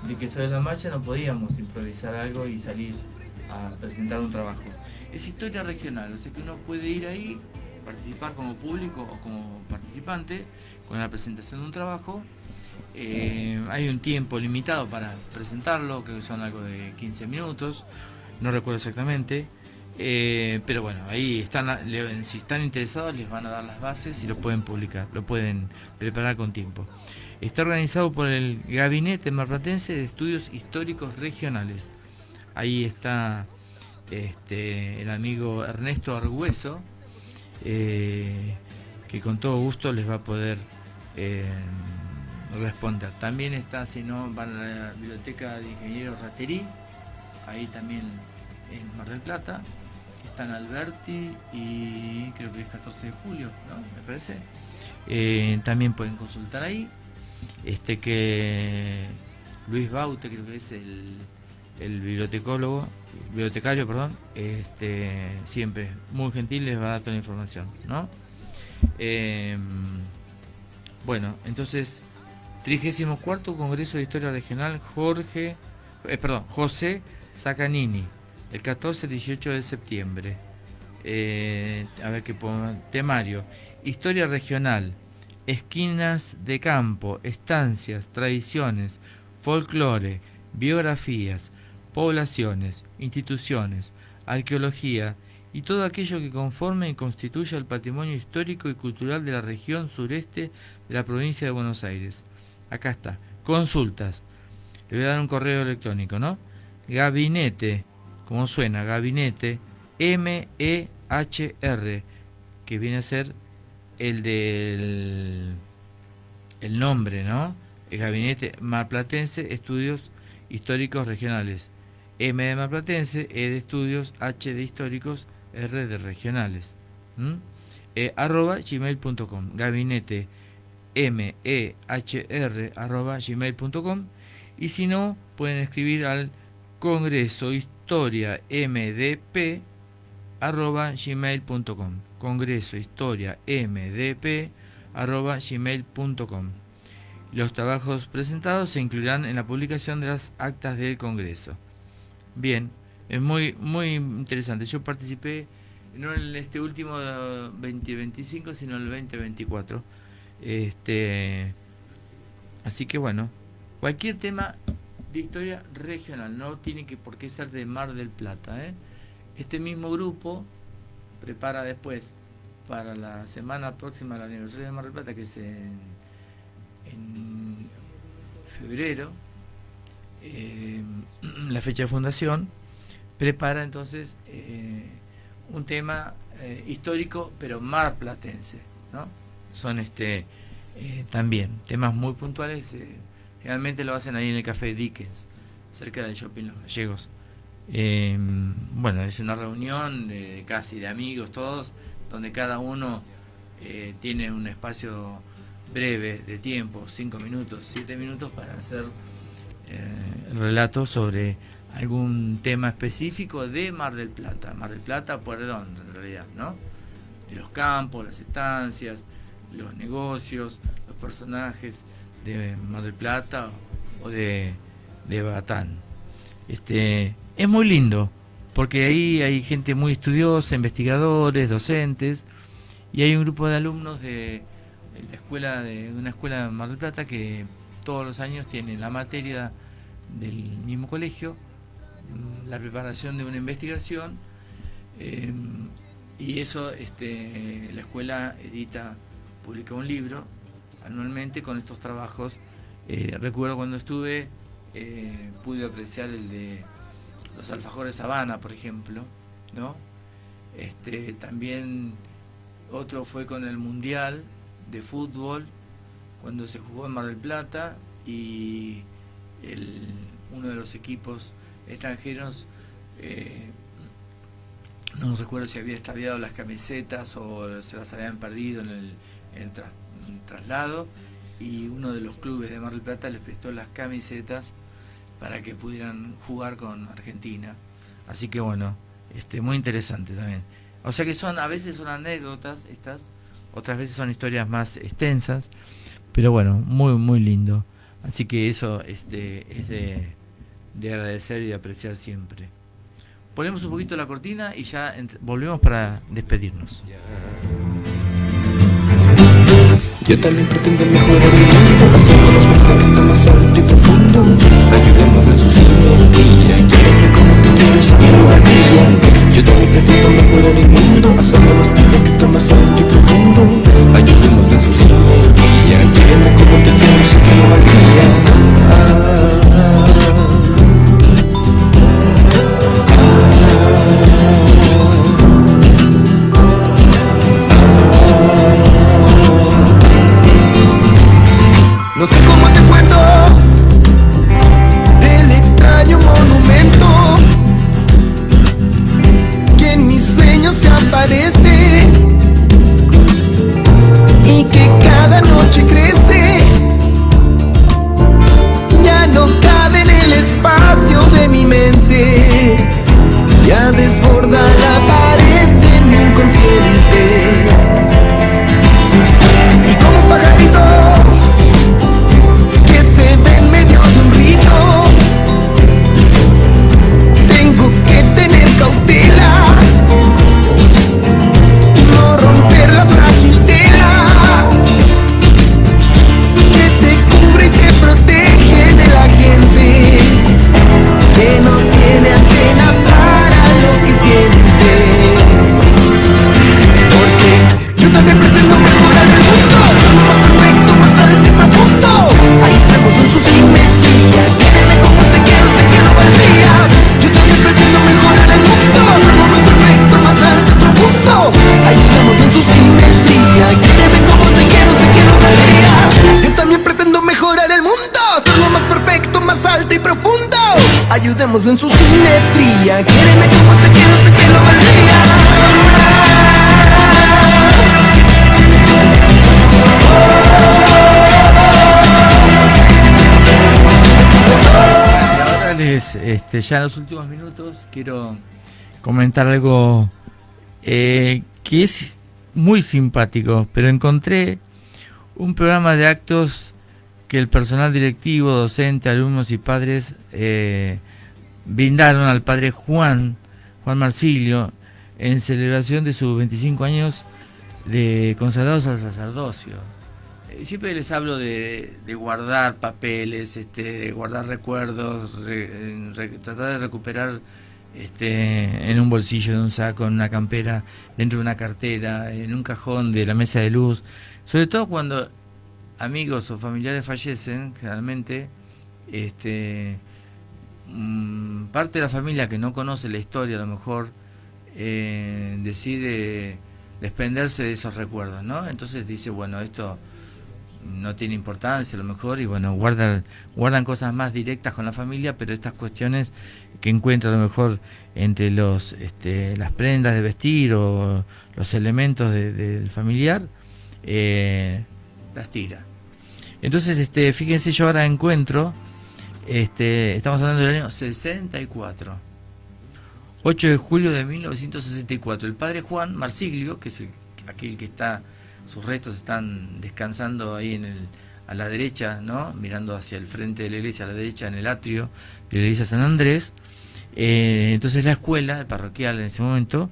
de que sobre la marcha no podíamos improvisar algo y salir a presentar un trabajo. Es historia regional, o sea que uno puede ir ahí, participar como público o como participante con la presentación de un trabajo. Hay un tiempo limitado para presentarlo, creo que son algo de 15 minutos, no recuerdo exactamente, pero bueno, ahí están, si están interesados les van a dar las bases y lo pueden publicar, lo pueden preparar con tiempo. Está organizado por el Gabinete Marplatense de Estudios Históricos Regionales. Ahí está el amigo Ernesto Argüeso, que con todo gusto les va a poder responder. También está, si no, van a la Biblioteca de Ingenieros Raterí, ahí también en Mar del Plata. Están Alberti y creo que es 14 de julio, ¿no? Me parece. También pueden consultar ahí. Que Luis Baute, creo que es el bibliotecario, perdón, siempre muy gentil, les va a dar toda la información, ¿no? Bueno, entonces 34º Congreso de Historia Regional José Sacanini, el 14 al 18 de septiembre. A ver qué pongo. Temario: Historia Regional, esquinas de campo, estancias, tradiciones, folclore, biografías, poblaciones, instituciones, arqueología y todo aquello que conforme y constituya el patrimonio histórico y cultural de la región sureste de la provincia de Buenos Aires. Acá está. Consultas. Le voy a dar un correo electrónico, ¿no? Gabinete, como suena, gabinete, MEHR, que viene a ser el nombre, ¿no? El Gabinete Marplatense Estudios Históricos Regionales. M de Marplatense, E de Estudios, H de Históricos, R de Regionales. @gmail.com. Gabinete MEHR @gmail.com. Y si no, pueden escribir al Congreso Historia MDP @gmail.com. Congreso Historia MDP @gmail.com. Los trabajos presentados se incluirán en la publicación de las actas del Congreso. Bien, es muy interesante. Yo participé no en este último 2025, sino en el 2024. Así que bueno, cualquier tema de historia regional, no tiene por qué ser de Mar del Plata, Este mismo grupo prepara después para la semana próxima al aniversario de Mar del Plata, que es en febrero, la fecha de fundación, prepara entonces un tema histórico, pero marplatense, ¿no? Son también temas muy puntuales, generalmente lo hacen ahí en el Café Dickens, cerca del Shopping Los Gallegos. Bueno, es una reunión casi de amigos todos, donde cada uno tiene un espacio breve de tiempo, 5 minutos, 7 minutos, para hacer el relato sobre algún tema específico de Mar del Plata, Pueyrredón en realidad, ¿no? De los campos, las estancias, los negocios, los personajes de Mar del Plata o de Batán. Es muy lindo, porque ahí hay gente muy estudiosa, investigadores, docentes, y hay un grupo de alumnos de una escuela de Mar del Plata que todos los años tienen la materia del mismo colegio, la preparación de una investigación, y eso la escuela publica un libro anualmente con estos trabajos. Recuerdo cuando estuve, pude apreciar el de los alfajores Habana, por ejemplo, ¿no? También otro fue con el Mundial de Fútbol, cuando se jugó en Mar del Plata, y uno de los equipos extranjeros, no recuerdo si había extraviado las camisetas o se las habían perdido en el traslado, y uno de los clubes de Mar del Plata les prestó las camisetas para que pudieran jugar con Argentina. Así que bueno, muy interesante también. O sea que a veces son anécdotas estas, otras veces son historias más extensas, pero bueno, muy muy lindo. Así que eso es de agradecer y de apreciar siempre. Ponemos un poquito la cortina y ya volvemos para despedirnos.
Yo también pretendo mejorar el mundo, haciéndonos perfecto, más alto y profundo. Ayudemos en su simetría, quiéreme como tú quieres y lo varía. Yo también pretendo mejorar el mundo, haciéndonos perfecto, más alto y profundo. Ayudemos en su simetría, quiéreme como tú quieres y que lo valdría. No sé cómo te cuento del extraño monumento que en mis sueños se aparece y que cada noche crece. Ya no cabe en el espacio de mi mente, ya desborda la pared de mi inconsciente. Y como un pajarito se ve en medio de un rito, tengo que tener cautela, no romper la frágil tela que te cubre y te protege de la gente que no tiene antena para lo que siente. Porque yo también pretendo mejorar el mundo, hacerlo más perfecto, más alto y profundo. Ayudemos en su simetría, quéreme como te quiero, sé que lo valdría. Yo también pretendo mejorar el mundo, hacerlo más perfecto, más alto y profundo. Ayudemos en su simetría, quéreme como te quiero, sé que lo valdría. Yo también pretendo mejorar el mundo, hacerlo más perfecto, más alto y profundo. Ayudémoslo en su simetría, quéreme como te quiero, sé que lo valdría.
Ya en los últimos minutos quiero comentar algo que es muy simpático, pero encontré un programa de actos que el personal directivo, docente, alumnos y padres brindaron al padre Juan Marsilio en celebración de sus 25 años de consagrados al sacerdocio. Siempre les hablo de guardar papeles, de guardar recuerdos, tratar de recuperar en un bolsillo de un saco, en una campera, dentro de una cartera, en un cajón de la mesa de luz. Sobre todo cuando amigos o familiares fallecen, generalmente parte de la familia que no conoce la historia, a lo mejor decide desprenderse de esos recuerdos, ¿no? Entonces dice, bueno, esto no tiene importancia a lo mejor, y bueno, guardan cosas más directas con la familia, pero estas cuestiones que encuentra a lo mejor entre las prendas de vestir o los elementos del familiar, las tira. Entonces, fíjense, yo ahora encuentro, estamos hablando del año 64, 8 de julio de 1964, el padre Juan Marsiglio, que es aquel que está, sus restos están descansando ahí a la derecha, ¿no? Mirando hacia el frente de la iglesia, a la derecha, en el atrio de la iglesia San Andrés. Entonces la escuela, el parroquial en ese momento,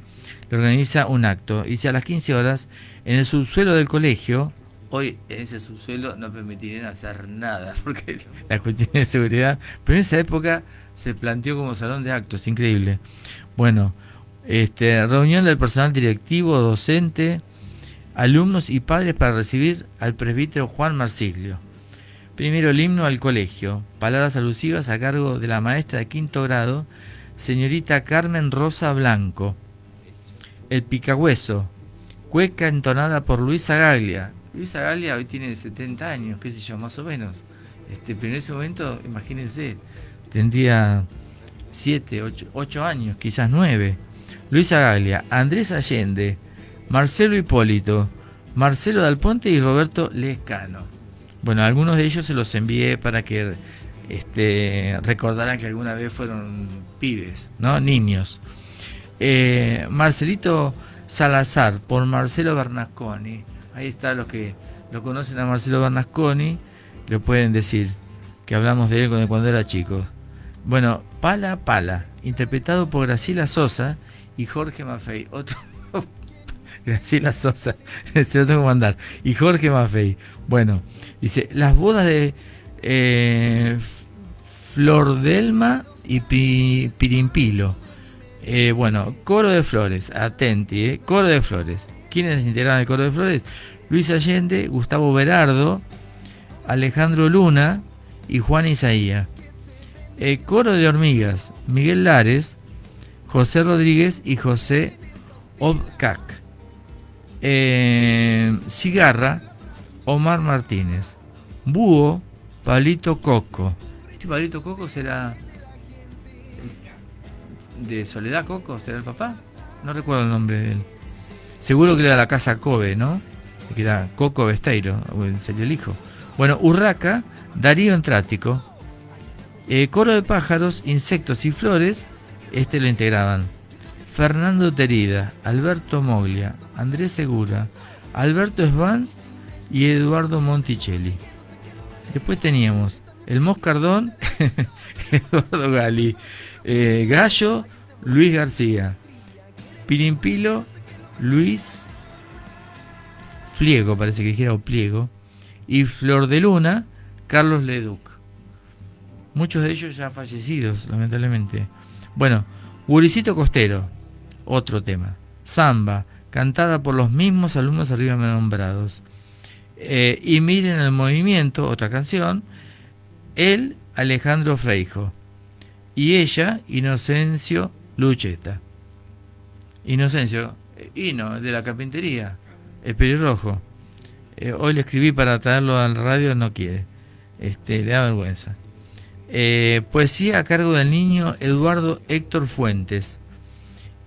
le organiza un acto, y dice a las 15 horas, en el subsuelo del colegio. Hoy en ese subsuelo no permitirían hacer nada, porque la cuestión de seguridad, pero en esa época se planteó como salón de actos, increíble. Bueno, reunión del personal directivo, docente, alumnos y padres para recibir al presbítero Juan Marsiglio. Primero el himno al colegio, palabras alusivas a cargo de la maestra de quinto grado, señorita Carmen Rosa Blanco. El picahueso, cueca entonada por Luisa Gaglia. Luisa Gaglia hoy tiene 70 años, qué sé yo, más o menos. Pero en ese momento, imagínense, tendría 7, 8 años, quizás 9. Luisa Gaglia, Andrés Allende, Marcelo Hipólito, Marcelo Dal Ponte y Roberto Lescano. Bueno, algunos de ellos se los envié para que recordaran que alguna vez fueron pibes, ¿no? Niños. Marcelito Salazar, por Marcelo Bernasconi. Ahí está, los que lo conocen a Marcelo Bernasconi, le pueden decir que hablamos de él cuando era chico. Bueno, Pala Pala, interpretado por Graciela Sosa y Jorge Maffei. Otro Graciela Sosa, se lo tengo que mandar. Y Jorge Maffei. Bueno, dice, las bodas de Flordelma y Pirimpilo. Bueno, coro de flores, atenti, coro de flores. ¿Quiénes integraban el coro de flores? Luis Allende, Gustavo Berardo, Alejandro Luna y Juan Isaía. Coro de hormigas, Miguel Lares, José Rodríguez y José Obcac. Cigarra, Omar Martínez. Búho, Pablito Coco. ¿Este Pablito Coco será de Soledad Coco? ¿Será el papá? No recuerdo el nombre de él. Seguro que era la casa Kobe, ¿no? Que era Coco Besteiro, sería el hijo. Bueno, Urraca, Darío Entrático. Coro de pájaros, insectos y flores, lo integraban Fernando Terida, Alberto Moglia, Andrés Segura, Alberto Svans y Eduardo Monticelli. Después teníamos el Moscardón, Eduardo Gali, Gallo, Luis García, Pirimpilo, Luis Fliego, parece que dijera, o Pliego, y Flor de Luna, Carlos Leduc. Muchos de ellos ya fallecidos, lamentablemente. Bueno, Guricito Costero, otro tema. Samba, cantada por los mismos alumnos arriba nombrados. Y Miren el movimiento, otra canción. Él, Alejandro Freijo. Y ella, Inocencio Lucheta. Inocencio, Hino, de la carpintería, el pelirrojo. Hoy le escribí para traerlo al radio, no quiere. Le da vergüenza. Poesía a cargo del niño Eduardo Héctor Fuentes.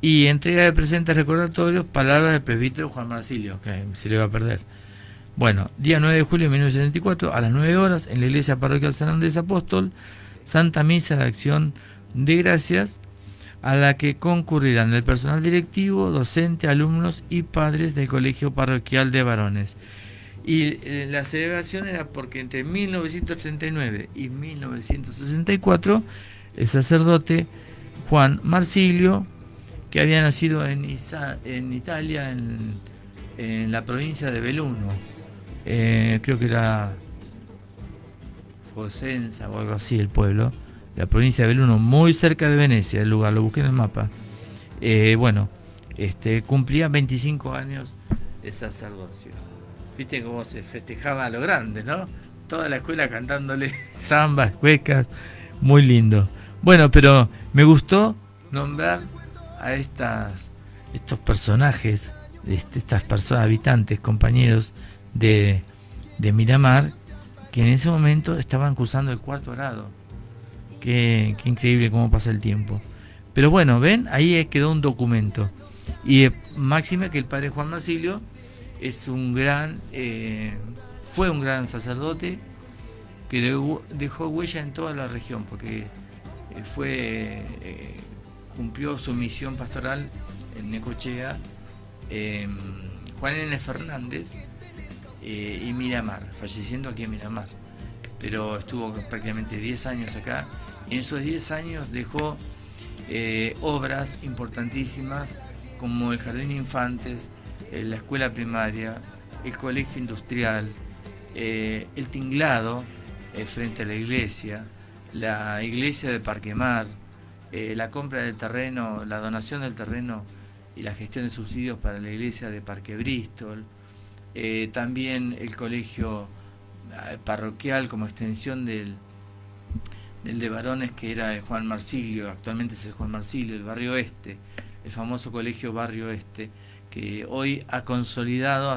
Y entrega de presentes recordatorios, palabras del presbítero Juan Marsiglio, que se le va a perder. Bueno, día 9 de julio de 1974, a las 9 horas, en la iglesia parroquial San Andrés Apóstol, Santa Misa de Acción de Gracias, a la que concurrirán el personal directivo, docente, alumnos y padres del Colegio Parroquial de Varones. Y la celebración era porque entre 1939 y 1964 el sacerdote Juan Marsiglio, que había nacido en Italia, en la provincia de Belluno, creo que era Cosenza o algo así el pueblo, la provincia de Belluno, muy cerca de Venecia, el lugar, lo busqué en el mapa. Cumplía 25 años de sacerdocio. Viste cómo se festejaba a lo grande, ¿no? Toda la escuela cantándole zambas, cuecas, muy lindo. Bueno, pero me gustó nombrar a estos personajes, estas personas, habitantes, compañeros de Miramar, que en ese momento estaban cursando el 4º grado. Qué increíble cómo pasa el tiempo. Pero bueno, ven, ahí quedó un documento. Y máxime que el padre Juan Marsilio fue un gran sacerdote que dejó huella en toda la región, porque cumplió su misión pastoral en Necochea, Juan N. Fernández y Miramar, falleciendo aquí en Miramar. Pero estuvo prácticamente 10 años acá, y en esos 10 años dejó obras importantísimas como el Jardín de Infantes, la escuela primaria, el colegio industrial, el tinglado frente a la iglesia de Parquemar, la compra del terreno, la donación del terreno y la gestión de subsidios para la iglesia de Parque Bristol, también el colegio parroquial como extensión del de varones, que era el Juan Marsilio, actualmente es el Juan Marsilio, el Barrio Oeste, el famoso colegio Barrio Oeste, que hoy ha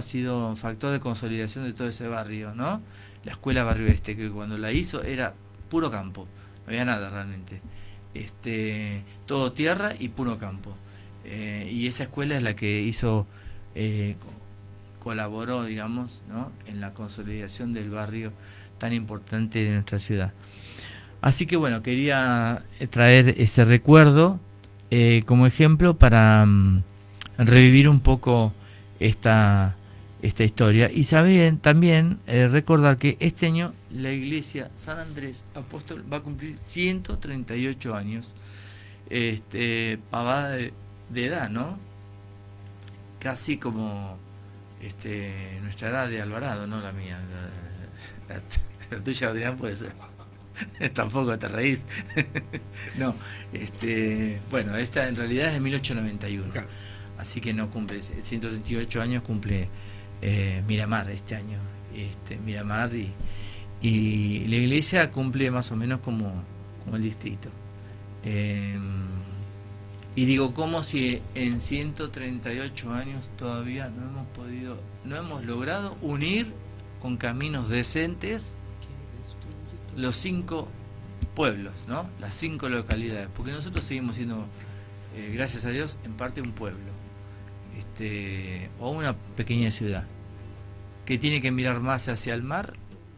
sido factor de consolidación de todo ese barrio, ¿no? La escuela Barrio Oeste, que cuando la hizo era puro campo, no había nada realmente, todo tierra y puro campo, y esa escuela es la que colaboró, digamos, ¿no?, en la consolidación del barrio tan importante de nuestra ciudad. Así que bueno, quería traer ese recuerdo como ejemplo para revivir un poco esta historia. Y también recordar que este año la iglesia San Andrés Apóstol va a cumplir 138 años, pavada de edad, ¿no? Casi como nuestra edad de Alvarado, no la mía. La tuya, Adrián, puede ser. Tampoco te reís. No, bueno, esta en realidad es de 1891. Claro. Así que no cumple, 138 años cumple Miramar este año. Miramar y la iglesia cumple más o menos como el distrito. Y digo, como si en 138 años todavía no hemos logrado unir con caminos decentes los 5 pueblos, ¿no? Las 5 localidades, porque nosotros seguimos siendo, gracias a Dios, en parte un pueblo, o una pequeña ciudad, que tiene que mirar más hacia el mar,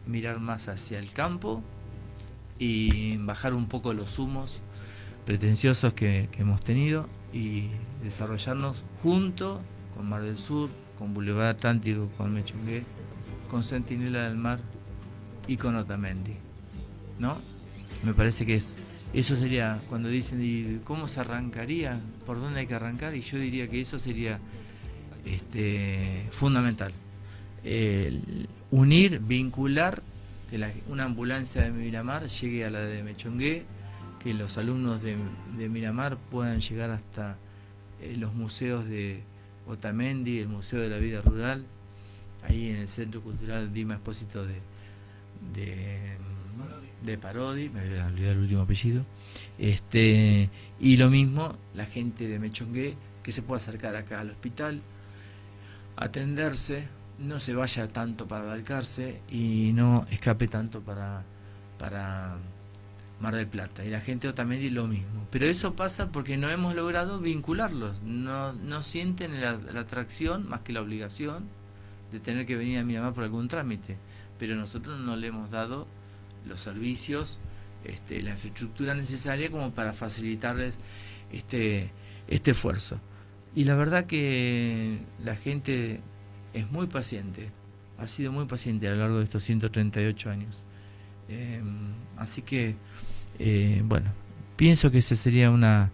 mirar más hacia el campo y bajar un poco los humos pretenciosos que hemos tenido y desarrollarnos junto con Mar del Sur, con Boulevard Atlántico, con Mechongué, con Centinela del Mar y con Otamendi, ¿no? Me parece que eso sería, cuando dicen ¿y cómo se arrancaría? ¿Por dónde hay que arrancar? Y yo diría que eso sería fundamental. Unir, vincular, que una ambulancia de Miramar llegue a la de Mechongué, que los alumnos de Miramar puedan llegar hasta los museos de Otamendi, el Museo de la Vida Rural, ahí en el Centro Cultural Dima Espósito de Parodi, me voy a olvidar el último apellido, y lo mismo la gente de Mechongué, que se pueda acercar acá al hospital, atenderse, no se vaya tanto para Balcarce y no escape tanto para Mar del Plata, y la gente de Otamendi lo mismo. Pero eso pasa porque no hemos logrado vincularlos, no sienten la atracción más que la obligación de tener que venir a Miramar por algún trámite, pero nosotros no le hemos dado los servicios, la infraestructura necesaria como para facilitarles este esfuerzo. Y la verdad que la gente es muy paciente, ha sido muy paciente a lo largo de estos 138 años. Así que, bueno, pienso que esa sería una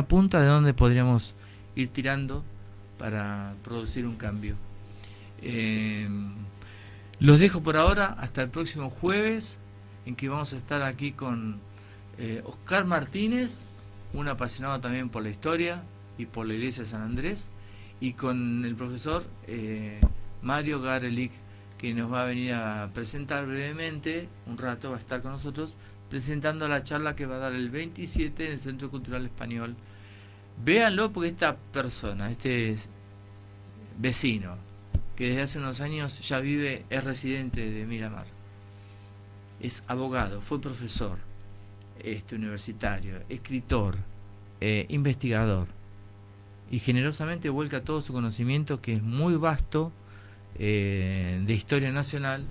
punta de donde podríamos ir tirando para producir un cambio. Los dejo por ahora hasta el próximo jueves, en que vamos a estar aquí con Oscar Martínez, un apasionado también por la historia y por la iglesia de San Andrés, y con el profesor Mario Garelic, que nos va a venir a presentar brevemente, un rato va a estar con nosotros, presentando la charla que va a dar el 27 en el Centro Cultural Español. Véanlo, porque esta persona, este vecino, que desde hace unos años ya vive, es residente de Miramar, es abogado, fue profesor universitario, escritor, investigador, y generosamente vuelca todo su conocimiento, que es muy vasto, de historia nacional,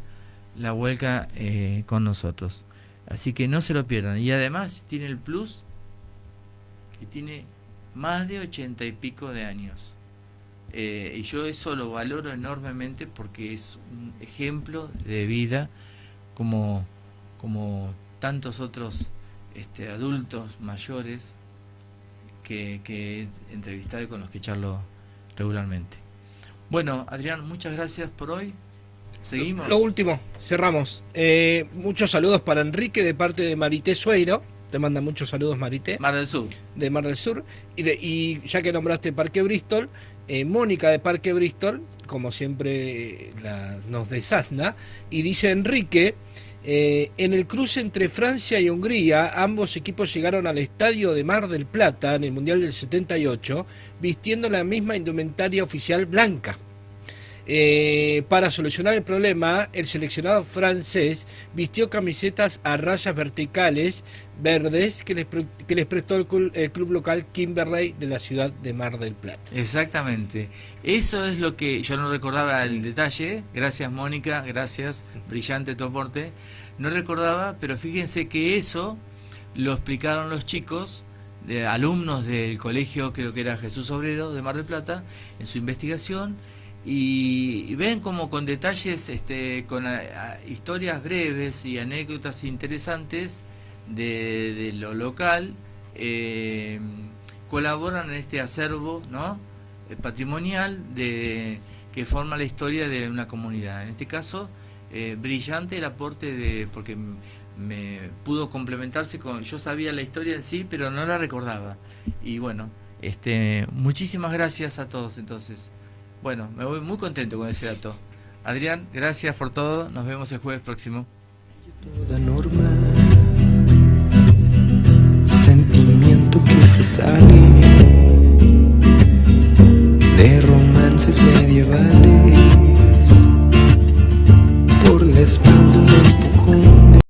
la vuelca con nosotros. Así que no se lo pierdan. Y además tiene el plus que tiene más de 80 y pico de años. Y yo eso lo valoro enormemente, porque es un ejemplo de vida como tantos otros adultos mayores que he entrevistado y con los que charlo regularmente. Bueno, Adrián, muchas gracias por hoy. Seguimos.
Lo último, cerramos. Muchos saludos para Enrique de parte de Marité Sueiro. Te manda muchos saludos, Marité.
Mar del Sur.
De Mar del Sur. Y ya que nombraste Parque Bristol, Mónica de Parque Bristol, como siempre nos desasna, y dice Enrique, en el cruce entre Francia y Hungría, ambos equipos llegaron al estadio de Mar del Plata en el Mundial del 78, vistiendo la misma indumentaria oficial blanca. Para solucionar el problema, el seleccionado francés vistió camisetas a rayas verticales verdes que les prestó el club local Kimberley de la ciudad de Mar del Plata.
Exactamente. Eso es lo que yo no recordaba, el detalle. Gracias, Mónica, gracias, brillante tu aporte. No recordaba, pero fíjense que eso lo explicaron los chicos, alumnos del colegio, creo que era Jesús Obrero de Mar del Plata, en su investigación. Y ven como con detalles, con historias breves y anécdotas interesantes de lo local, colaboran en este acervo, ¿no?, patrimonial que forma la historia de una comunidad. En este caso, brillante el aporte porque me pudo complementarse con... Yo sabía la historia en sí, pero no la recordaba. Y bueno, muchísimas gracias a todos entonces. Bueno, me voy muy contento con ese dato. Adrián, gracias por todo. Nos vemos el jueves próximo.
Toda norma